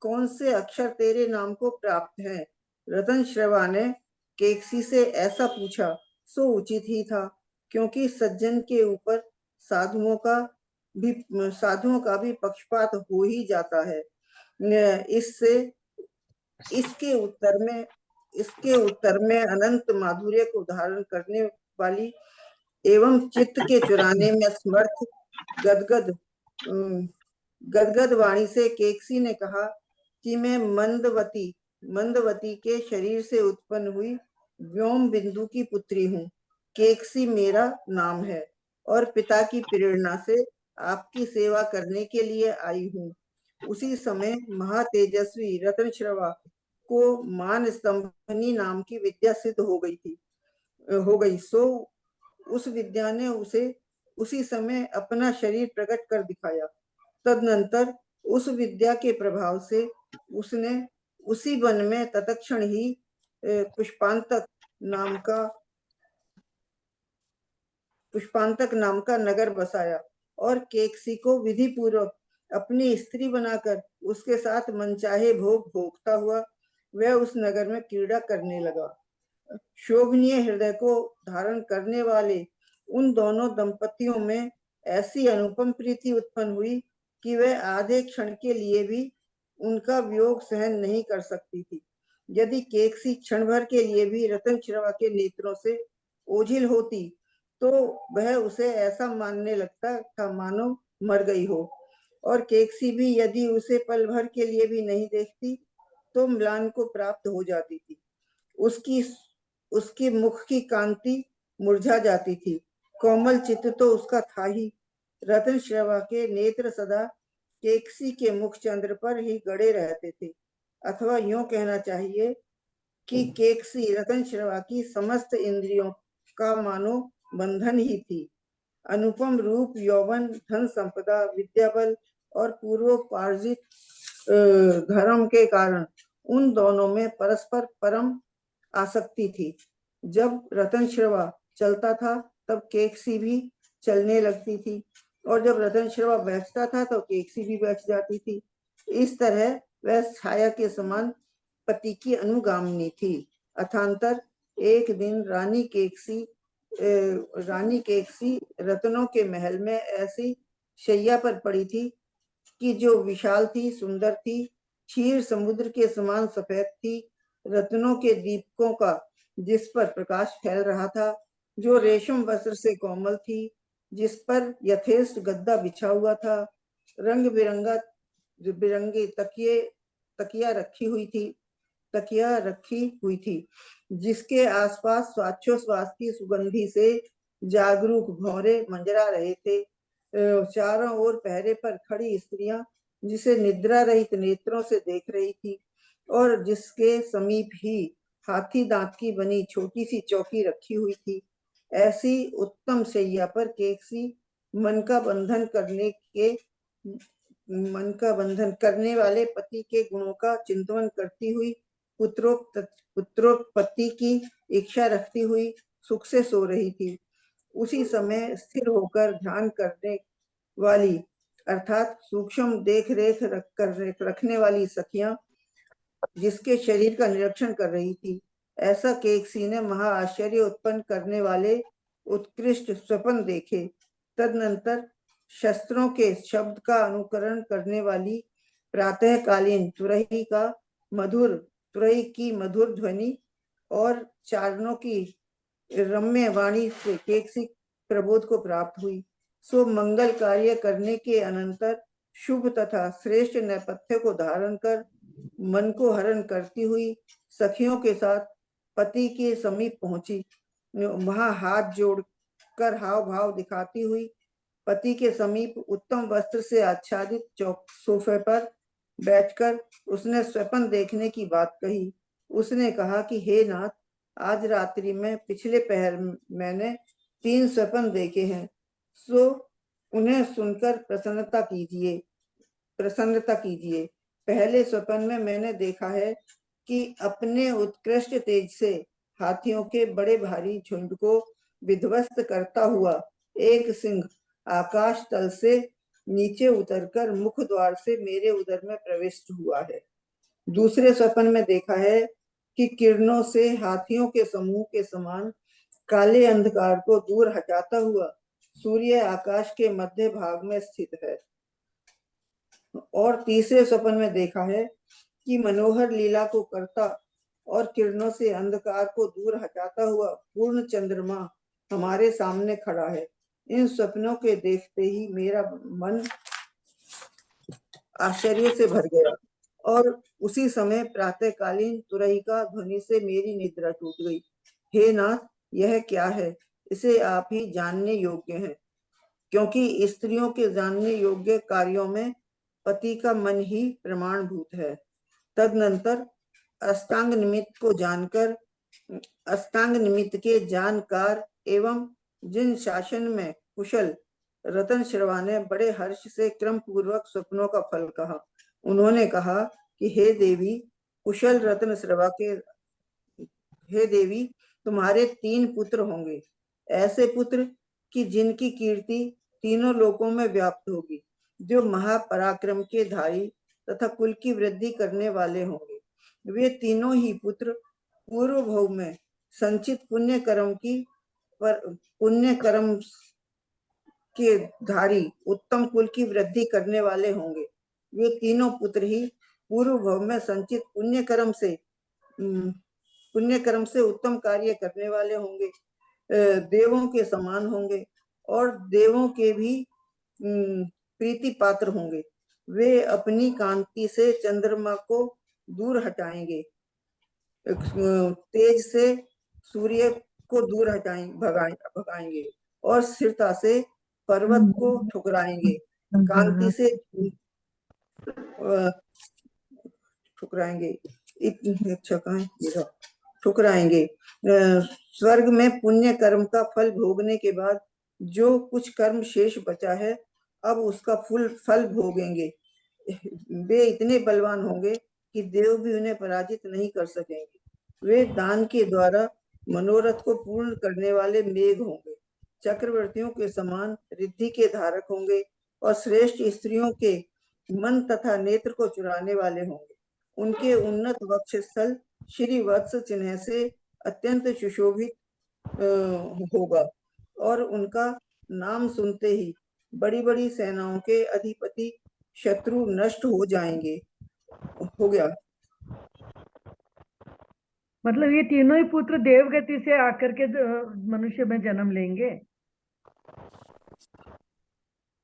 Speaker 5: कौन से अक्षर तेरे नाम को प्राप्त हैं? रतन श्रवा ने केकसी से ऐसा पूछा सो उचित ही था, क्योंकि सज्जन के ऊपर साधुओं का भी पक्षपात हो ही जाता है। इसके उत्तर में अनंत माधुर्य को धारण करने वाली एवं चित्त के चुराने में समर्थ गदगद वाणी से केकसी ने कहा कि मैं मंदवती के शरीर से उत्पन्न हुई व्योम बिंदु की पुत्री हूँ। केकसी मेरा नाम है और पिता की प्रेरणा से आपकी सेवा करने के लिए आई हूँ। उसी समय महातेजस्वी रत्नश्रवा को मान स्तंभनी नाम की विद्या सिद्ध हो गई। सो उस विद्या ने उसे उसी समय अपना शरीर प्रकट कर दिखाया। तदनंतर उस विद्या के प्रभाव से उसने उसी वन में तत्क्षण ही पुष्पांतक नाम का नगर बसाया और केकसी को विधि पूर्वक अपनी स्त्री बनाकर उसके साथ मनचाहे भोग भोगता हुआ वह उस नगर में क्रीड़ा करने लगा। शोभनीय हृदय को धारण करने वाले उन दोनों दंपतियों में ऐसी अनुपम प्रीति उत्पन्न हुई कि वह आधे क्षण के लिए भी उनका वियोग सहन नहीं कर सकती थी। यदि केकसी क्षण भर के लिए भी रत्नश्रवा के नेत्रों से ओझिल होती तो वह उसे ऐसा मानने लगता था मानो मर गई हो, और केकसी भी यदि उसे पल भर के लिए भी नहीं देखती तो म्लान को प्राप्त हो जाती थी। उसकी मुख की कांति मुरझा जाती थी। कोमल चित्त तो उसका था ही। रत्नश्रवा के नेत्र सदा केकसी के मुख चंद्र पर ही गड़े रहते थे, अथवा यूं कहना चाहिए कि केकसी रत्नश्रवा की समस्त इंद्रियों का मानो बंधन ही थी। अनुपम रूप, यौवन, धन संपदा, विद्या बल और पूर्वोपार्जित धर्म के कारण उन दोनों में परस्पर परम आसक्ति थी। जब रत्नश्रवा चलता था तब केकसी भी चलने लगती थी, और जब रत्नश्रवा बैठता था तो केकसी भी बैठ जाती थी। इस तरह वह छाया के समान पति की अनुगामिनी थी। अथांतर एक दिन रानी केकसी रत्नों के महल में ऐसी शैया पर पड़ी थी कि जो विशाल थी, सुंदर थी, क्षीर समुद्र के समान सफेद थी रत्नों के दीपकों का जिस पर प्रकाश फैल रहा था, जो रेशम वस्त्र से कोमल थी, जिस पर यथेष्ट गद्दा बिछा हुआ था, रंग बिरंगे तकिया रखी हुई थी, जिसके आसपास स्वाच्छोश्वास की सुगंधी से जागरूक भौरे मंजरा रहे थे। चारों ओर पहरे पर खड़ी स्त्रियां जिसे निद्रा रहित नेत्रों से देख रही थी, और जिसके समीप ही हाथी दांत की बनी छोटी सी चौकी रखी हुई थी। ऐसी उत्तम शैया पर केकसी मन का बंधन करने वाले पति के गुणों का चिंतन करती हुई, पुत्रोत्पत्ति की इच्छा रखती हुई सुख से सो रही थी। उसी समय स्थिर होकर ध्यान करने वाली अर्थात सूक्ष्म देख रेख रखने वाली सखियां जिसके शरीर का निरीक्षण कर रही थी। ऐसा केकसी ने महा आश्चर्य उत्पन्न करने वाले उत्कृष्ट स्वप्न देखे। तदनंतर शस्त्रों के शब्द का अनुकरण करने वाली प्रातःकालीन तुरही की मधुर ध्वनि और चारणों की रम्य वाणी से केकसी प्रबोध को प्राप्त हुई। सो मंगल कार्य करने के अनंतर शुभ तथा श्रेष्ठ नेपथ्य को धारण कर मन को हरण करती हुई सखियों के साथ पति के समीप पहुंची। वहां हाथ जोड़कर हाव भाव दिखाती हुई पति के समीप उत्तम वस्त्र से आच्छादित सोफे पर बैठकर उसने स्वप्न देखने की बात कही। उसने कहा कि हे नाथ, आज रात्रि में पिछले पहर मैंने 3 स्वप्न देखे हैं, सो उन्हें सुनकर प्रसन्नता कीजिए। पहले स्वप्न में मैंने देखा है कि अपने उत्कृष्ट तेज से हाथियों के बड़े भारी झुंड को विध्वस्त करता हुआ एक सिंह आकाश तल से नीचे उतरकर मुख द्वार से मेरे उदर में प्रविष्ट हुआ है। दूसरे स्वप्न में देखा है कि किरणों से हाथियों के समूह के समान काले अंधकार को दूर हटाता हुआ सूर्य आकाश के मध्य भाग में स्थित है। और तीसरे स्वप्न में देखा है कि मनोहर लीला को करता और किरणों से अंधकार को दूर हटाता हुआ पूर्ण चंद्रमा हमारे सामने खड़ा है। इन स्वप्नों के देखते ही मेरा मन आश्चर्य से भर गया और उसी समय प्रातःकालीन तुरही का ध्वनि से मेरी निद्रा टूट गई। हे नाथ, यह क्या है? इसे आप ही जानने योग्य हैं, क्योंकि स्त्रियों के जानने योग्य कार्यों में पति का मन ही प्रमाणभूत है। तदनंतर अष्टांग निमित्त के जानकार एवं जिन शासन में कुशल रतन श्रवा ने बड़े हर्ष से क्रम पूर्वक स्वप्नों का फल कहा। उन्होंने कहा कि हे देवी कुशल रतन श्रवा हे देवी, तुम्हारे 3 पुत्र होंगे, ऐसे पुत्र कि जिनकी कीर्ति तीनों लोकों में व्याप्त होगी, जो महापराक्रम के धारी तथा कुल की वृद्धि करने वाले होंगे। वे तीनों ही पुत्र पूर्व भोग में संचित पुण्य कर्म के धारी उत्तम कुल की वृद्धि करने वाले होंगे। वे तीनों पुत्र ही पूर्व भोग में संचित पुण्य कर्म से उत्तम कार्य करने वाले होंगे, देवों के समान होंगे और देवों के भी प्रीति पात्र होंगे। वे अपनी कांति से चंद्रमा को दूर हटाएंगे, तेज से सूर्य को दूर भगाएंगे और स्थिरता से पर्वत को ठुकराएंगे, कांति से ठुकराएंगे। स्वर्ग में पुण्य कर्म का फल भोगने के बाद जो कुछ कर्म शेष बचा है, अब उसका फल भोगेंगे। वे इतने बलवान होंगे कि देव भी उन्हें पराजित नहीं कर सकेंगे। वे दान के द्वारा मनोरथ को पूर्ण करने वाले मेघ होंगे, चक्रवर्तियों के समान रिद्धि के धारक होंगे और श्रेष्ठ स्त्रियों के मन तथा नेत्र को चुराने वाले होंगे। उनके उन्नत वक्षस्थल श्री वत्स चिन्ह से अत्यंत सुशोभित होगा और उनका नाम सुनते ही बड़ी बड़ी सेनाओं के अधिपति शत्रु नष्ट हो जाएंगे। हो गया।
Speaker 6: मतलब ये तीनों ही पुत्र देवगति से आकर के मनुष्य में जन्म लेंगे।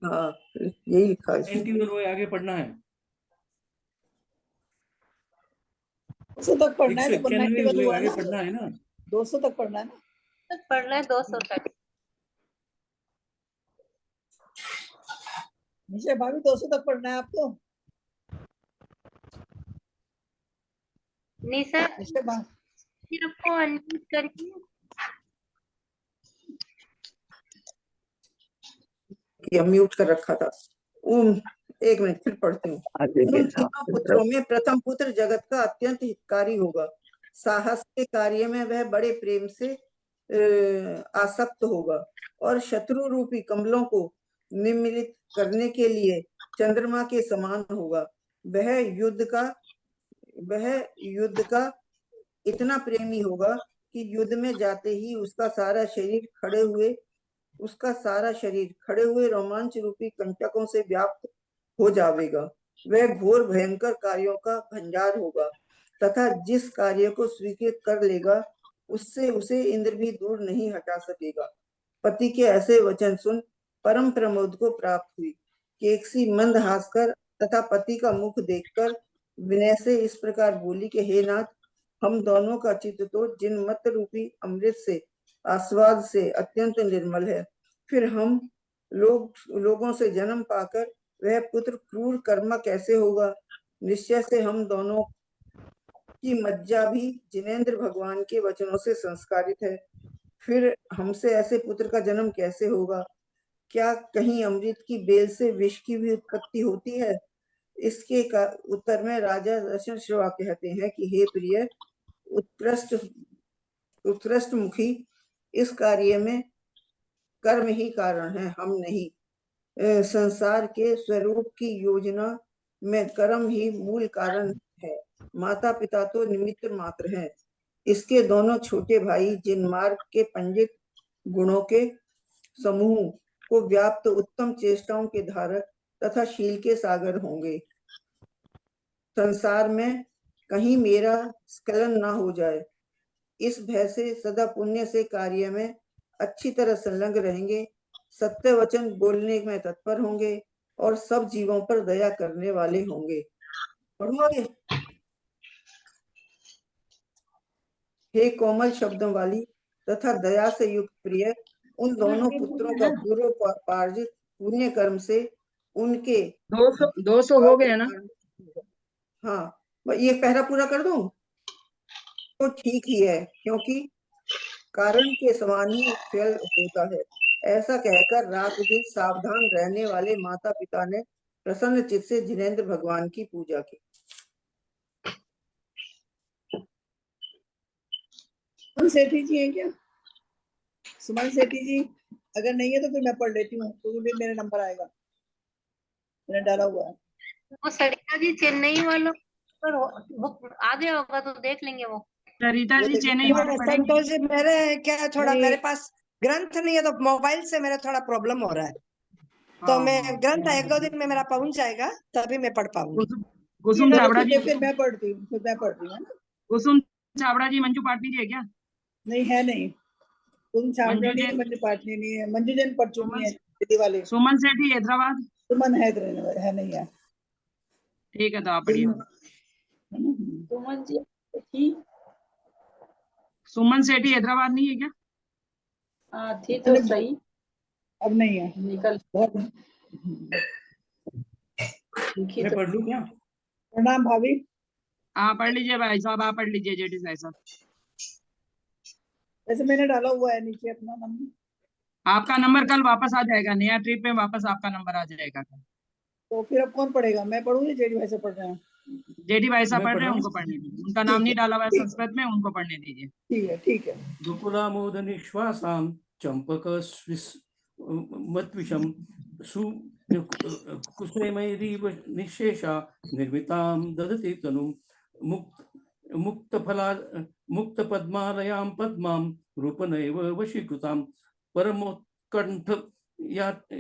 Speaker 5: हाँ यही लिखा है इसमें।
Speaker 12: 91 वो आगे पढ़ना है।
Speaker 9: 200 तक पढ़ना है तो
Speaker 12: 191
Speaker 9: 191 हुआ
Speaker 12: आगे
Speaker 9: ना,
Speaker 12: पढ़ना है ना।
Speaker 9: 200 तक पढ़ना है ना।
Speaker 11: पढ़ना है 200 तक।
Speaker 9: निशा भाभी 200 तक पढ़ना है आपको।
Speaker 11: निशा
Speaker 9: निशा भा
Speaker 11: आपको अनम्यूट करके
Speaker 5: म्यूट कर रखा था। एक मिनट फिर पढ़ती हूँ। उन तीनों पुत्रों में प्रथम पुत्र जगत का अत्यंत हितकारी होगा। साहस के कार्य में वह बड़े प्रेम से आसक्त होगा और शत्रु रूपी कमलों को निम्मिलित करने के लिए चंद्रमा के समान होगा। वह युद्ध का इतना प्रेमी होगा कि युद्ध में जाते ही उसका सारा शरीर खड़े हुए रोमांच रूपी कंटकों से व्याप्त हो जाएगा। वह घोर भयंकर कार्यों का भंडार होगा तथा जिस कार्य को स्वीकृत कर लेगा उससे उसे इंद्र भी दूर नहीं हटा सकेगा। पति के ऐसे वचन सुन परम प्रमोद को प्राप्त हुई। केकसी मंद हासकर तथा पति का मुख देखकर विनय से इस प्रकार बोली कि हे नाथ, हम दोनों का चित्त तो जिनमत रूपी अमृत से आस्वाद से अत्यंत निर्मल है। फिर हम लोगों से जन्म पाकर वह पुत्र क्रूर कर्म कैसे होगा। निश्चय से हम दोनों की मज्जा भी जिनेंद्र भगवान के वचनों से संस्कारित है। फिर हमसे ऐसे पुत्र का जन्म कैसे होगा। क्या कहीं अमृत की बेल से विष की भी उत्पत्ति होती है। इसके उत्तर में राजा दशरथ कहते हैं कि हे प्रिय, उत्कृष्ट मुखी, इस कार्य में कर्म ही कारण है, हम नहीं। संसार के स्वरूप की योजना में कर्म ही मूल कारण है। माता पिता तो निमित्त मात्र हैं। इसके दोनों छोटे भाई जिन मार्ग के पंडित गुणों के समूह को व्याप्त उत्तम चेष्टाओं के धारक तथा शील के सागर होंगे। संसार में कहीं मेरा स्खलन ना हो जाए, इस भय से सदा पुण्य से कार्य में अच्छी तरह संलग्न रहेंगे। सत्य वचन बोलने में तत्पर होंगे और सब जीवों पर दया करने वाले होंगे। पढ़ोगे? हे कोमल शब्दों वाली तथा दया से युक्त प्रिय, उन दोनों पुत्रों का पूर्वोपार्जित पुण्य कर्म से उनके
Speaker 4: 200 हो गया ना।
Speaker 5: हाँ, ये पहला पूरा कर दूं तो ठीक ही है, क्योंकि कारण के समान ही फल होता है। ऐसा कहकर रात दिन सावधान रहने वाले माता पिता ने प्रसन्न चित्त से जिनेंद्र भगवान की पूजा की।
Speaker 9: सेठी जी है क्या? सुमन सेठी जी अगर नहीं है तो फिर मैं पढ़ लेती हूँ, तो भी मेरा नंबर आएगा, मैंने डाला हुआ है।
Speaker 11: वो सरिता जी चेन्नई वालों पर आ गया होगा तो देख लेंगे वो।
Speaker 4: सरिता जी चेन्नई वाले पढ़ेंगे।
Speaker 8: संतोष जी, मेरे क्या थोड़ा मेरे पास ग्रंथ नहीं है तो मोबाइल से मेरा थोड़ा प्रॉब्लम हो रहा है। तो मैं ग्रंथ 1-2 दिन में मेरा पहुंच जाएगा तभी मैं पढ़ पाऊंगी।
Speaker 4: कुसुम चावड़ा जी,
Speaker 9: फिर मैं पढ़ती हूँ, फिर मैं पढ़ती हूँ।
Speaker 4: कुसुम चावड़ा जी मंजू पाटनी जी है क्या?
Speaker 9: नहीं है, नहीं कुसुम चावड़ा नहीं है, मंजू पाटनी नहीं है, मंजू जैन पढ़ चुकी है दिल्ली वाले।
Speaker 4: सुमन सेठी हैदराबाद,
Speaker 9: सुमन है नहीं है।
Speaker 4: ठीक है तो आप पढ़िए।
Speaker 1: सुमन जी थी,
Speaker 4: सुमन सेठी हैदराबाद नहीं है क्या?
Speaker 1: हाँ थी तो सही,
Speaker 9: अब नहीं है,
Speaker 1: निकल
Speaker 12: मैं पढ़ लूं क्या?
Speaker 9: प्रणाम भाभी।
Speaker 4: हाँ पढ़ लीजिए भाई साहब, आप पढ़ लीजिए जेडी साहब।
Speaker 9: वैसे मैंने डाला हुआ है नीचे अपना नंबर।
Speaker 4: आपका नंबर कल वापस आ जाएगा, नया ट्रिप में वापस आपका नंबर आ जाएगा।
Speaker 9: तो फिर अब कौन पढ़ेगा, मैं पढ़ूँ या जेडी भाई से पढ़ रहे हैं?
Speaker 4: जेडी भाई साहब
Speaker 12: मैं
Speaker 4: पढ़ रहे हैं,
Speaker 12: पढ़
Speaker 4: उनको पढ़ने दीजिए। उनका नाम नहीं डाला हुआ है संस्कृत में, उनको पढ़ने दीजिए।
Speaker 9: ठीक है, ठीक है।
Speaker 12: दुकुलामोद निश्वासां चंपक मत्विषम सु कुसुमैरीव निशेषा निर्मितां ददति तनुं मुक्त पद्मालयां पद्मां रूपनैव वशीकृतां परमोत्कण्ठ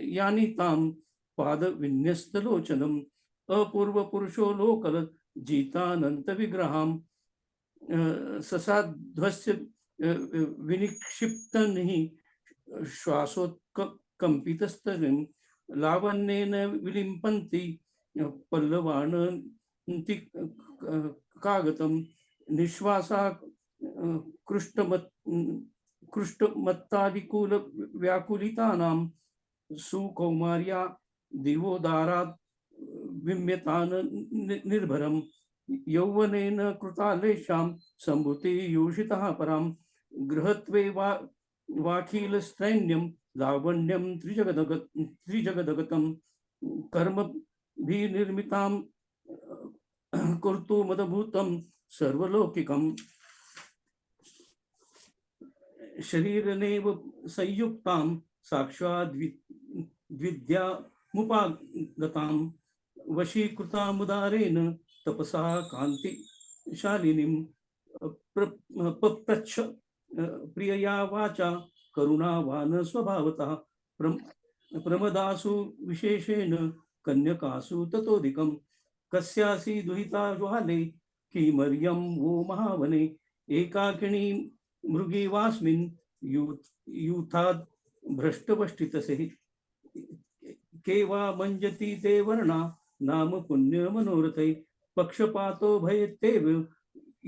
Speaker 12: यानितां पाद विन्यस्तलोचनम् अपूर्व पुरुषो लोकल जीतानंत विग्रहां ससाध्वस्य विनिक्षिप्तं हि श्वासोत्कम्पितस्तरिं लावण्येन विलिम्पन्ति पल्लवानन्ति कागतं निश्वासा कृष्टमत्तादिकूल व्याकुलितानां सुकौमार्या दिवोदारात् विम्यतान निर्भरं यौवनेन कृतालेषां सम्भूति योषितः परां गृहत्वे वाखिलसैन्यं लावण्यं त्रिजगदगतं कर्मभिर्निर्मितां कर्तुमदभूतं सर्वलौकिकं शरीरनेव संयुक्तां साक्षात् विद्यामुपागतां वशीकृतामुदारेण तपसा कान्तिशालिनीं पप्रच्छ प्रियया वाचा करुणावान् स्वभावतः प्रमदासु विशेषेण कन्यकासु ततोऽधिकं कस्यासि दुहिता ज्वाले किमर्यं वो महावने एकाकिनी मृगीवास्मिन् यूथाद् भ्रष्टवष्टितसे के वा मञ्जति ते वर्णा नाम पुण्य मनोरथे पक्षपातो भयतेव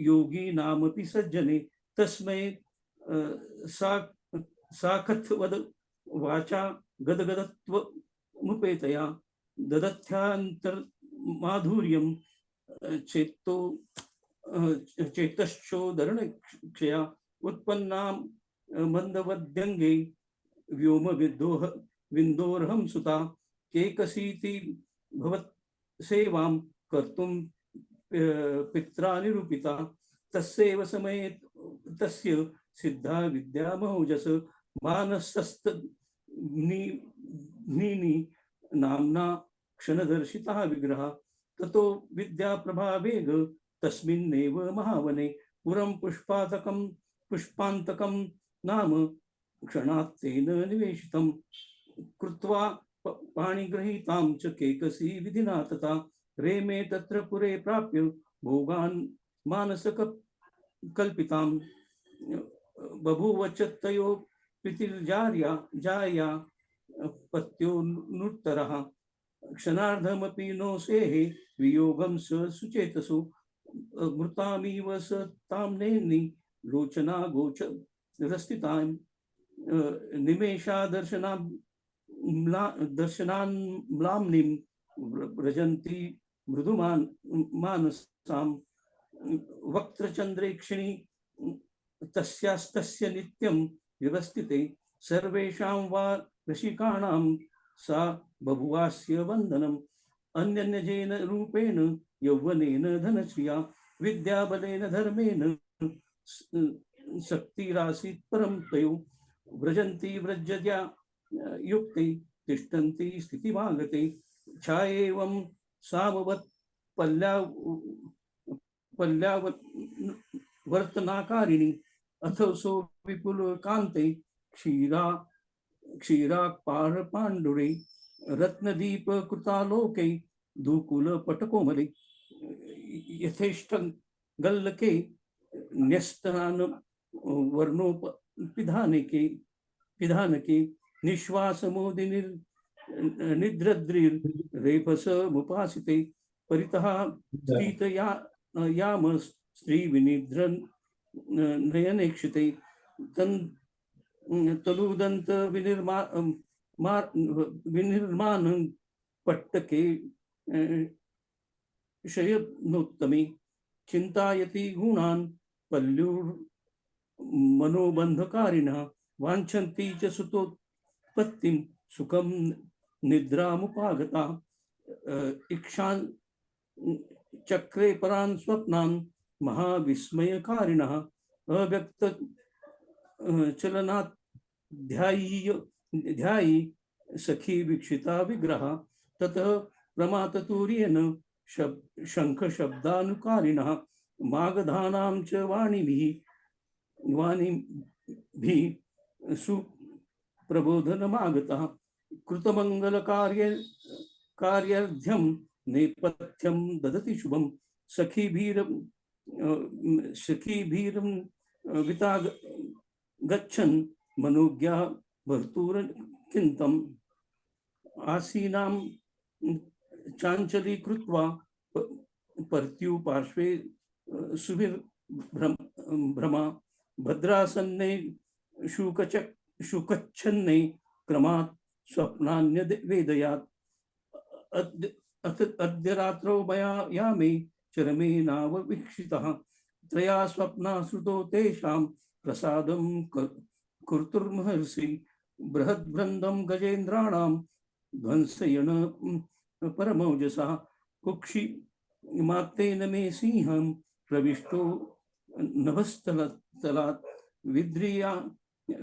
Speaker 12: योगी नामपि सज्जने तस्मै साकथवद वाचा गदगदत्वमुपेतया ददथ्यान्तर्माधुर्यं चेतश्चोदरणक्षया उत्पन्नां मंदवद्यंगे व्योम विन्दोर्हं सुता केकसीति भवत् सेवां कर्तुं पित्रा निरूपिता तस्यैव समये तस्य सिद्धा विद्या महोजस मानसस्तनीनि नाम्ना क्षणदर्शितः विग्रह ततो विद्या प्रभावेग तस्मिन्नेव महावने पुरं पुष्पान्तकं नाम क्षणात्तेन निवेशितं कृत्वा पाणिगृहीतां च केकसी विधिना तथा रेमे तत्र पुरे प्राप्य भोगान् मानसकल्पितां बभूव च तयो प्रीतिर्जाया पत्यो नुत्तरः क्षणार्धमपि नो सेहे वियोगं स सुचेतसो मृतामिव स तां नेनि लोचना गोचरस्थितां निमेषा दर्शनान्म्लाम्निं व्रजन्ति मृदुमान् मानसां वक्त्रचन्द्रेक्षिणी तस्यास्तस्य नित्यं व्यवस्थिते सर्वेषां वा ऋषिकाणां सा बभुवास्य वन्दनम् अन्यन्यजेन रूपेण यौवनेन धनश्रिया विद्याबलेन धर्मेण शक्तिरासीत् परं तयो व्रजन्ति व्रजया युक्ते तिष्ठन्ति स्थितिमागते छायेवं सामवत् पल्यावर्तनाकारिणी अथसो विपुलकान्ते क्षीरापारपाण्डुरे रत्नदीपकृतालोके दुकुलपटकोमले यथेष्टगल्लके न्यस्तान् वर्णोपपिधानके निश्वासमोदिनिर्निद्रद्रिरेफसमुपासिते परितः स्थितयाम स्त्रीविनिद्रन् नयनेक्षिते तलुदन्त विनिर्माण पट्टके शयनोत्तमे चिन्तायति गुणान् पल्युर्मनोबन्धकारिणः वाञ्छन्ति च सुतोत्पत्तिं सुखं निद्रामुपागता इक्षान् चक्रे परान् स्वप्नान् महाविस्मयकारिणः अव्यक्त चलनात् ध्यायी सखी वीक्षिता विग्रह ततः प्रमाततुर्येण शङ्खशब्दानुकारिणः मागधानां च वाणिभिः सुप्रबोधनमागतः कृतमङ्गलकार्यर्थं नेपथ्यं ददति शुभं सखीभिरं विता गच्छन् मनोज्ञा भर्तूर किन्तम् आसीनां चाञ्चली कृत्वा पर्त्युपार्श्वे सुभिर्भ्रमा भद्रासन्ने शुकच्छन्ने क्रमात् स्वप्नान्यवेदयात् अद्य रात्रौ मया यामे चरमे नाववीक्षितः त्रया स्वप्ना श्रुतो तेषां प्रसादं कर्तुर्महर्षि बृहद्वृन्दं गजेन्द्राणां ध्वंसयन परमौजसा कुक्षि मात्तेन मे सिंहं प्रविष्टो नभस्तलात्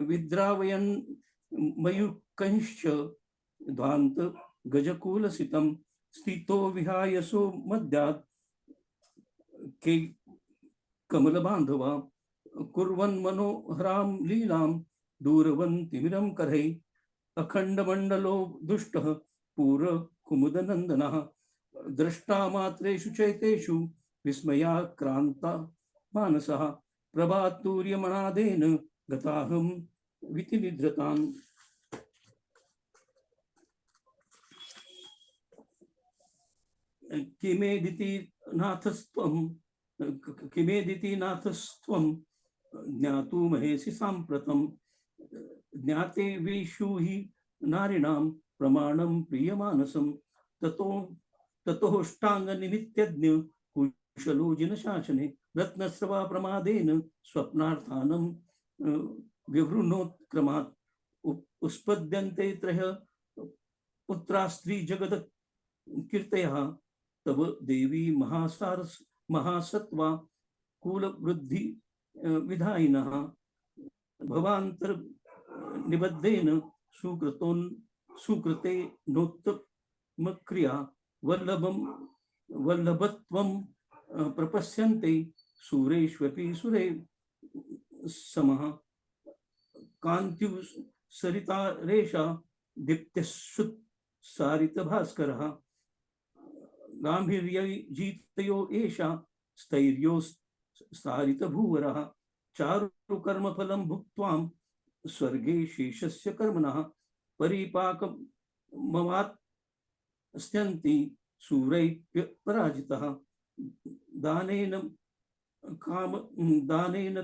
Speaker 12: विद्रावयन् मयूकैश्च ध्वान्त गजकुलसितं स्थितो विहायसो मद्यात् के कमलबान्धवा कुर्वन् मनोहरां लीलां दूरवन् तिमिरं करैः अखण्डमण्डलो दुष्टः पूरकुमुदनन्दनः दृष्टा मात्रेषु चैतेषु विस्मयाक्रान्ता मानसः प्रभातूर्यमनादेन गताहं वितिनिद्रतान्। किमेदिति नाथस्त्वं ज्ञातुमहेसि साम्प्रतं ज्ञाते विषुहि नारिणां प्रमाणं प्रियमानसं ततोष्टाङ्गनिमित्तज्ञ कुशलो जिनशासने रत्नस्रवा प्रमादेन स्वप्नार्थानं विवृणोत्क्रमात् उत्पद्यन्ते त्रयः पुत्रास्त्री जगद कीर्तयः तव देवी महासत्वा कुलवृद्धि विधायिनः भवान्तर निबद्धेन सुकृते नोत्तमक्रिया वल्लभत्वं प्रपश्यन्ते सूरेष्वपि सुरे समः कान्त्यु सरितारेषा दीप्त्यश्रुत सारितभास्करः गाम्भीर्यजितयो एषा स्थैर्यो सारितभूवरः चारुकर्मफलं भुक्त्वां स्वर्गे शेषस्य कर्मणः परिपाकमवाप्स्यन्ति सूरैः पराजितः दानेन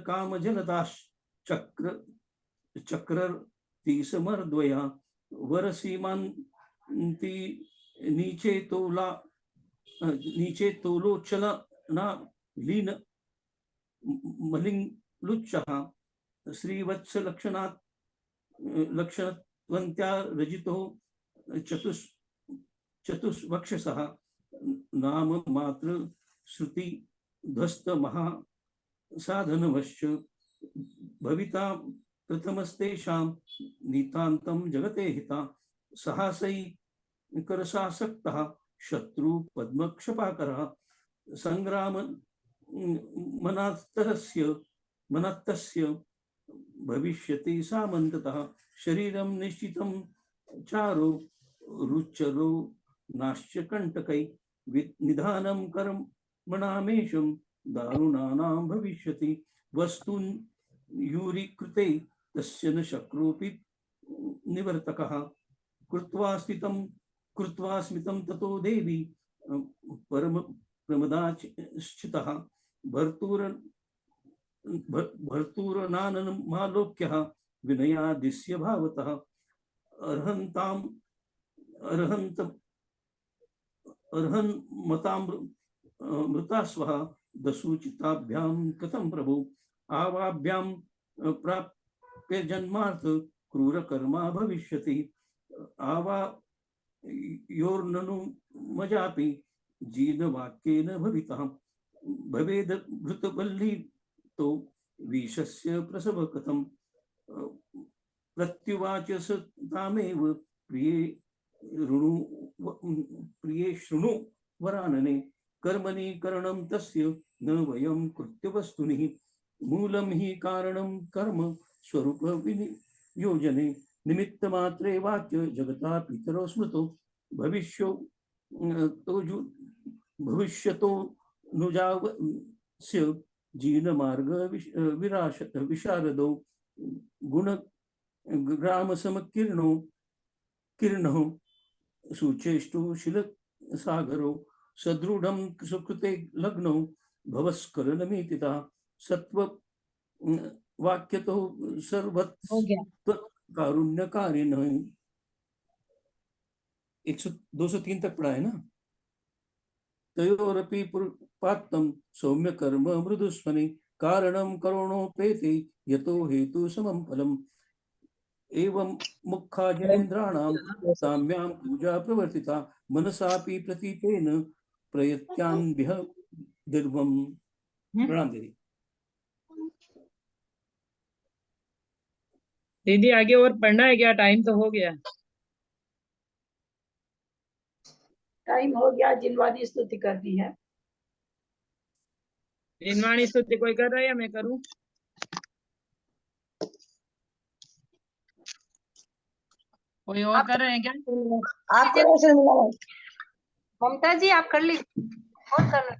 Speaker 12: कामजलदाश्चक्रर्ति समर्द्वया वरसीमान्ति नीचे तोलोचलना लीन मलिङ्गुच्चः श्रीवत्सलक्षणात् लक्षणत्वन्त्या रजितो चतुष्वक्षसः नाम मात्र श्रुति ध्वस्त महासाधनवश्च भविता प्रथमस्तेषां नीतान्तं जगते हिता साहसै करसासक्तः शत्रु पद्मक्षपाकरः संग्राम मनत्तस्य भविष्यति सामन्ततः शरीरं निश्चितं चारो रुचरो नाश्च कंटकै निधानं कर्मणामेषं दारुणानां भविष्यति वस्तुन् यूरीकृते तस्य न शक्रोऽपि निवर्तकः कृत्वा स्मितं ततो देवी परम प्रमदाश्चितः भर्तूरनानमालोक्यः विनयादिस्य भावतः अर्हन्मतामृतास्वः दशुचिताभ्यां कथं प्रभु आवाभ्यां प्राप्य जन्मार्थ क्रूरकर्मा भविष्यति आवा योर्ननु मजापि जीर्णवाक्येन भवितः भवेद भृतवल्ली तो विषस्य प्रसव कथं प्रत्युवाच स तामेव प्रिये शृणु वरानने कर्मणि करणं तस्य न वयं कृत्यवस्तुनिः मूलं हि कारणं कर्म स्वरूप विनियोजने निमित्तमात्रे वाच्य जगता पितरो स्मृतो भविष्यतो जीर्णमार्ग विशारदौ गुण ग्राम समकीर्णो किरणो सुचेष्टुशील सागरो सदृढं सुकृते लग्नौ भवस्करणमितिता सत्व वाक्यतो सर्वत्र कारुण्यकारिण। 203 तक पढ़ा है ना। तयोरपि पात्तं सौम्य कर्म मृदुस्वनि कारणं करुणोपेति यतो हेतु समं फलम् एवं मुखा जनेन्द्राणां साम्यां पूजा प्रवर्तिता मनसापि प्रतीतेन प्रयत्यान्भ्य दिर्वम्। प्रणाम दीदी।
Speaker 4: दीदी आगे और पढ़ना है क्या? टाइम तो हो गया।
Speaker 1: टाइम हो गया। जिनवानी स्तुति करनी है।
Speaker 4: जिनवाणी स्तुति कोई कर रहा है या मैं करूं? कोई और कर रहे हैं क्या?
Speaker 7: आप ममता जी आप कर ली और कर लो।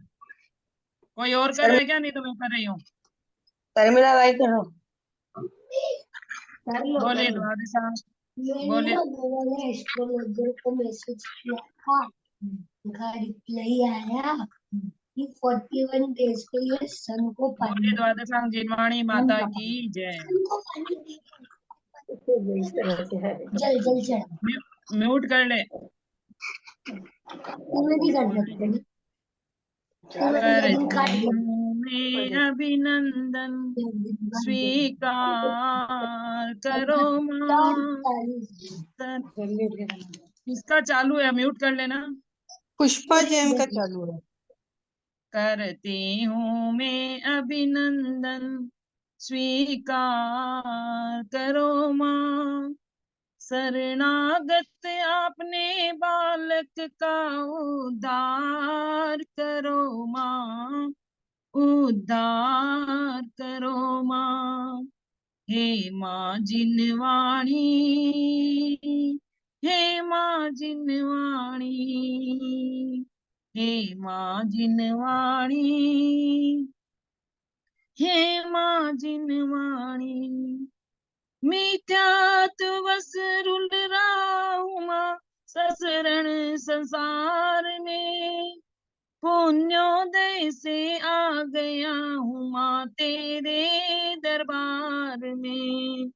Speaker 4: कोई और कर रहा है क्या? नहीं तो मैं कर रही हूँ।
Speaker 7: शर्मिला भाई करो।
Speaker 4: बोले द्वादश बोले।
Speaker 13: को मैसेज किया था, उनका रिप्लाई आया कि 41 डेज के लिए सन को
Speaker 4: बोले द्वादशांग जिनवाणी माता की जय।
Speaker 13: जल जल जल
Speaker 4: म्यूट कर ले।
Speaker 13: भी कर सकते हैं।
Speaker 4: में अभिनंदन स्वीकार करो मां। किसका चालू है? म्यूट कर लेना।
Speaker 8: पुष्पा जैन का चालू है।
Speaker 4: करती हूँ मैं अभिनंदन स्वीकार करो मां। शरणागत आपने बालक का उद्धार करो मां। उद्धार करो मां। हे मां जिनवाणी, हे मां जिनवाणी, हे मां जिनवाणी, हे मां जिनवाणी। मिथ्यात बस रुल राहुमा ससरण संसार में। पुण्योदय से आ गया हूँ माँ तेरे दरबार में।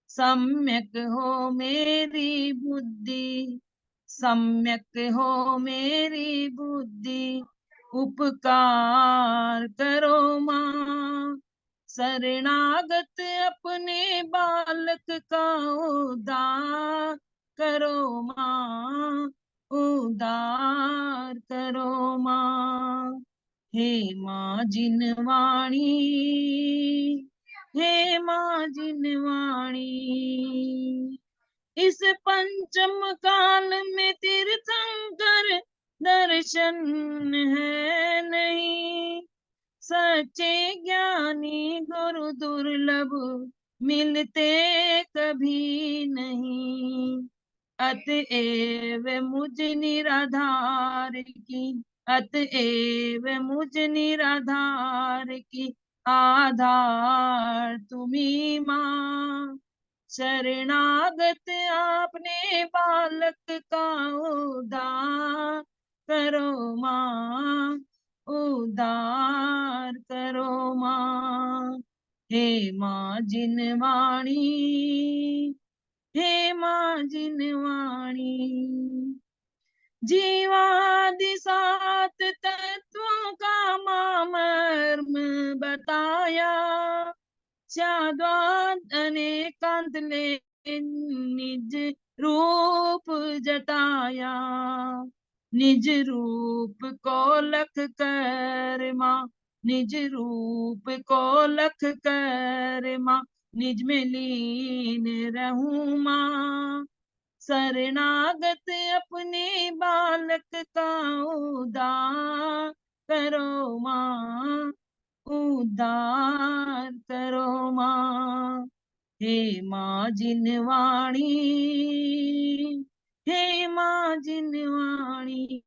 Speaker 4: सम्यक हो मेरी बुद्धि, सम्यक हो मेरी बुद्धि, उपकार करो माँ। शरणागत अपने बालक का उद्धार करो माँ। उद्धार करो माँ। हे माँ जिनवाणी, हे माँ जिनवाणी। इस पंचम काल में तीर्थंकर दर्शन है नहीं। सच्चे ज्ञानी गुरु दुर्लभ मिलते कभी नहीं। अतएव मुझ निराधार की, अतएव मुझ निराधार की आधार तुम्ही माँ। शरणागत आपने बालक का उद्धार करो माँ। उद्धार करो माँ। हे माँ जिनवाणी, हे माँ जिनवाणी। जीवादि सात तत्वों का मर्म बताया। शाद्वाद अनेकांत ले निज रूप जताया। निज रूप को लख कर माँ, निज रूप को लख कर माँ, निज में लीन रहूं माँ। शरणागत अपने बालक का उद्धार करो माँ। उद्धार करो माँ। हे माँ जिनवाणी, हे माँ जिनवाणी।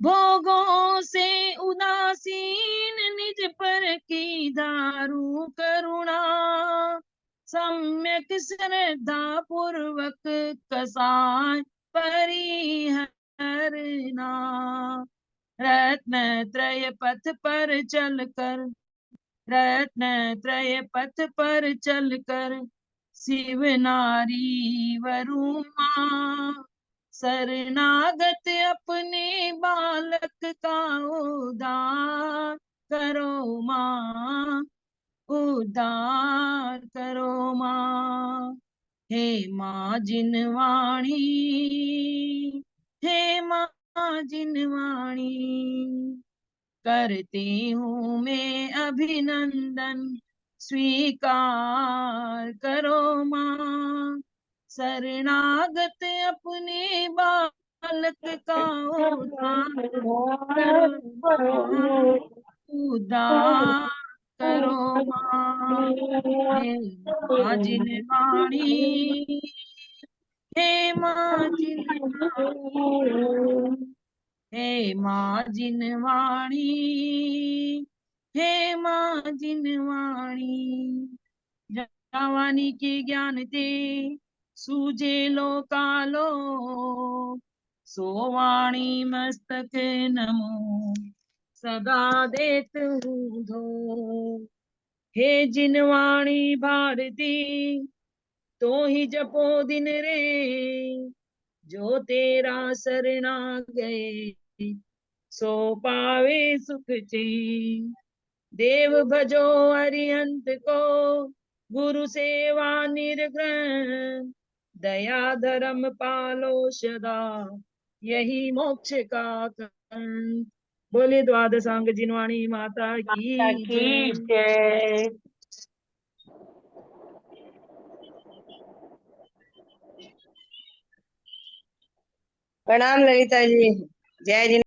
Speaker 4: भोगों से उदासीन निज पर की दारू करुणा, सम्यक श्रद्धा पूर्वक कसाय परिहरना। रत्न त्रय पथ पर चलकर, रत्न त्रय पथ पर चलकर शिव नारी वरुमा, शरणागत अपने बालक का उद्धार करो माँ, उद्धार करो माँ। हे माँ जिनवाणी, हे माँ जिनवाणी, करती हूँ मैं अभिनंदन, स्वीकार करो माँ। शरणागत अपने बालक का उद्धार करो माँ, उद्धार करो माँ। हे माँ जिनवाणी, हे माँ जिनवाणी, हे माँ जिनवाणी, हे माँ जिनवाणी। जावानी के ज्ञान ते सूझे लो कालो, सोवाणी मस्तक नमो सदा देत हूँ धो। हे जिनवाणी भारती तो ही जपो दिन रे, जो तेरा शरणा गए सो पावे सुख चैन। देव भजो अरिहंत को, गुरु सेवा निर्ग्रहण, दया धर्म पालो सदा, यही मोक्ष का कारण। बोले द्वादशांग जिनवाणी माता की जय।
Speaker 2: जय।
Speaker 8: प्रणाम ललिता जी, जय जिन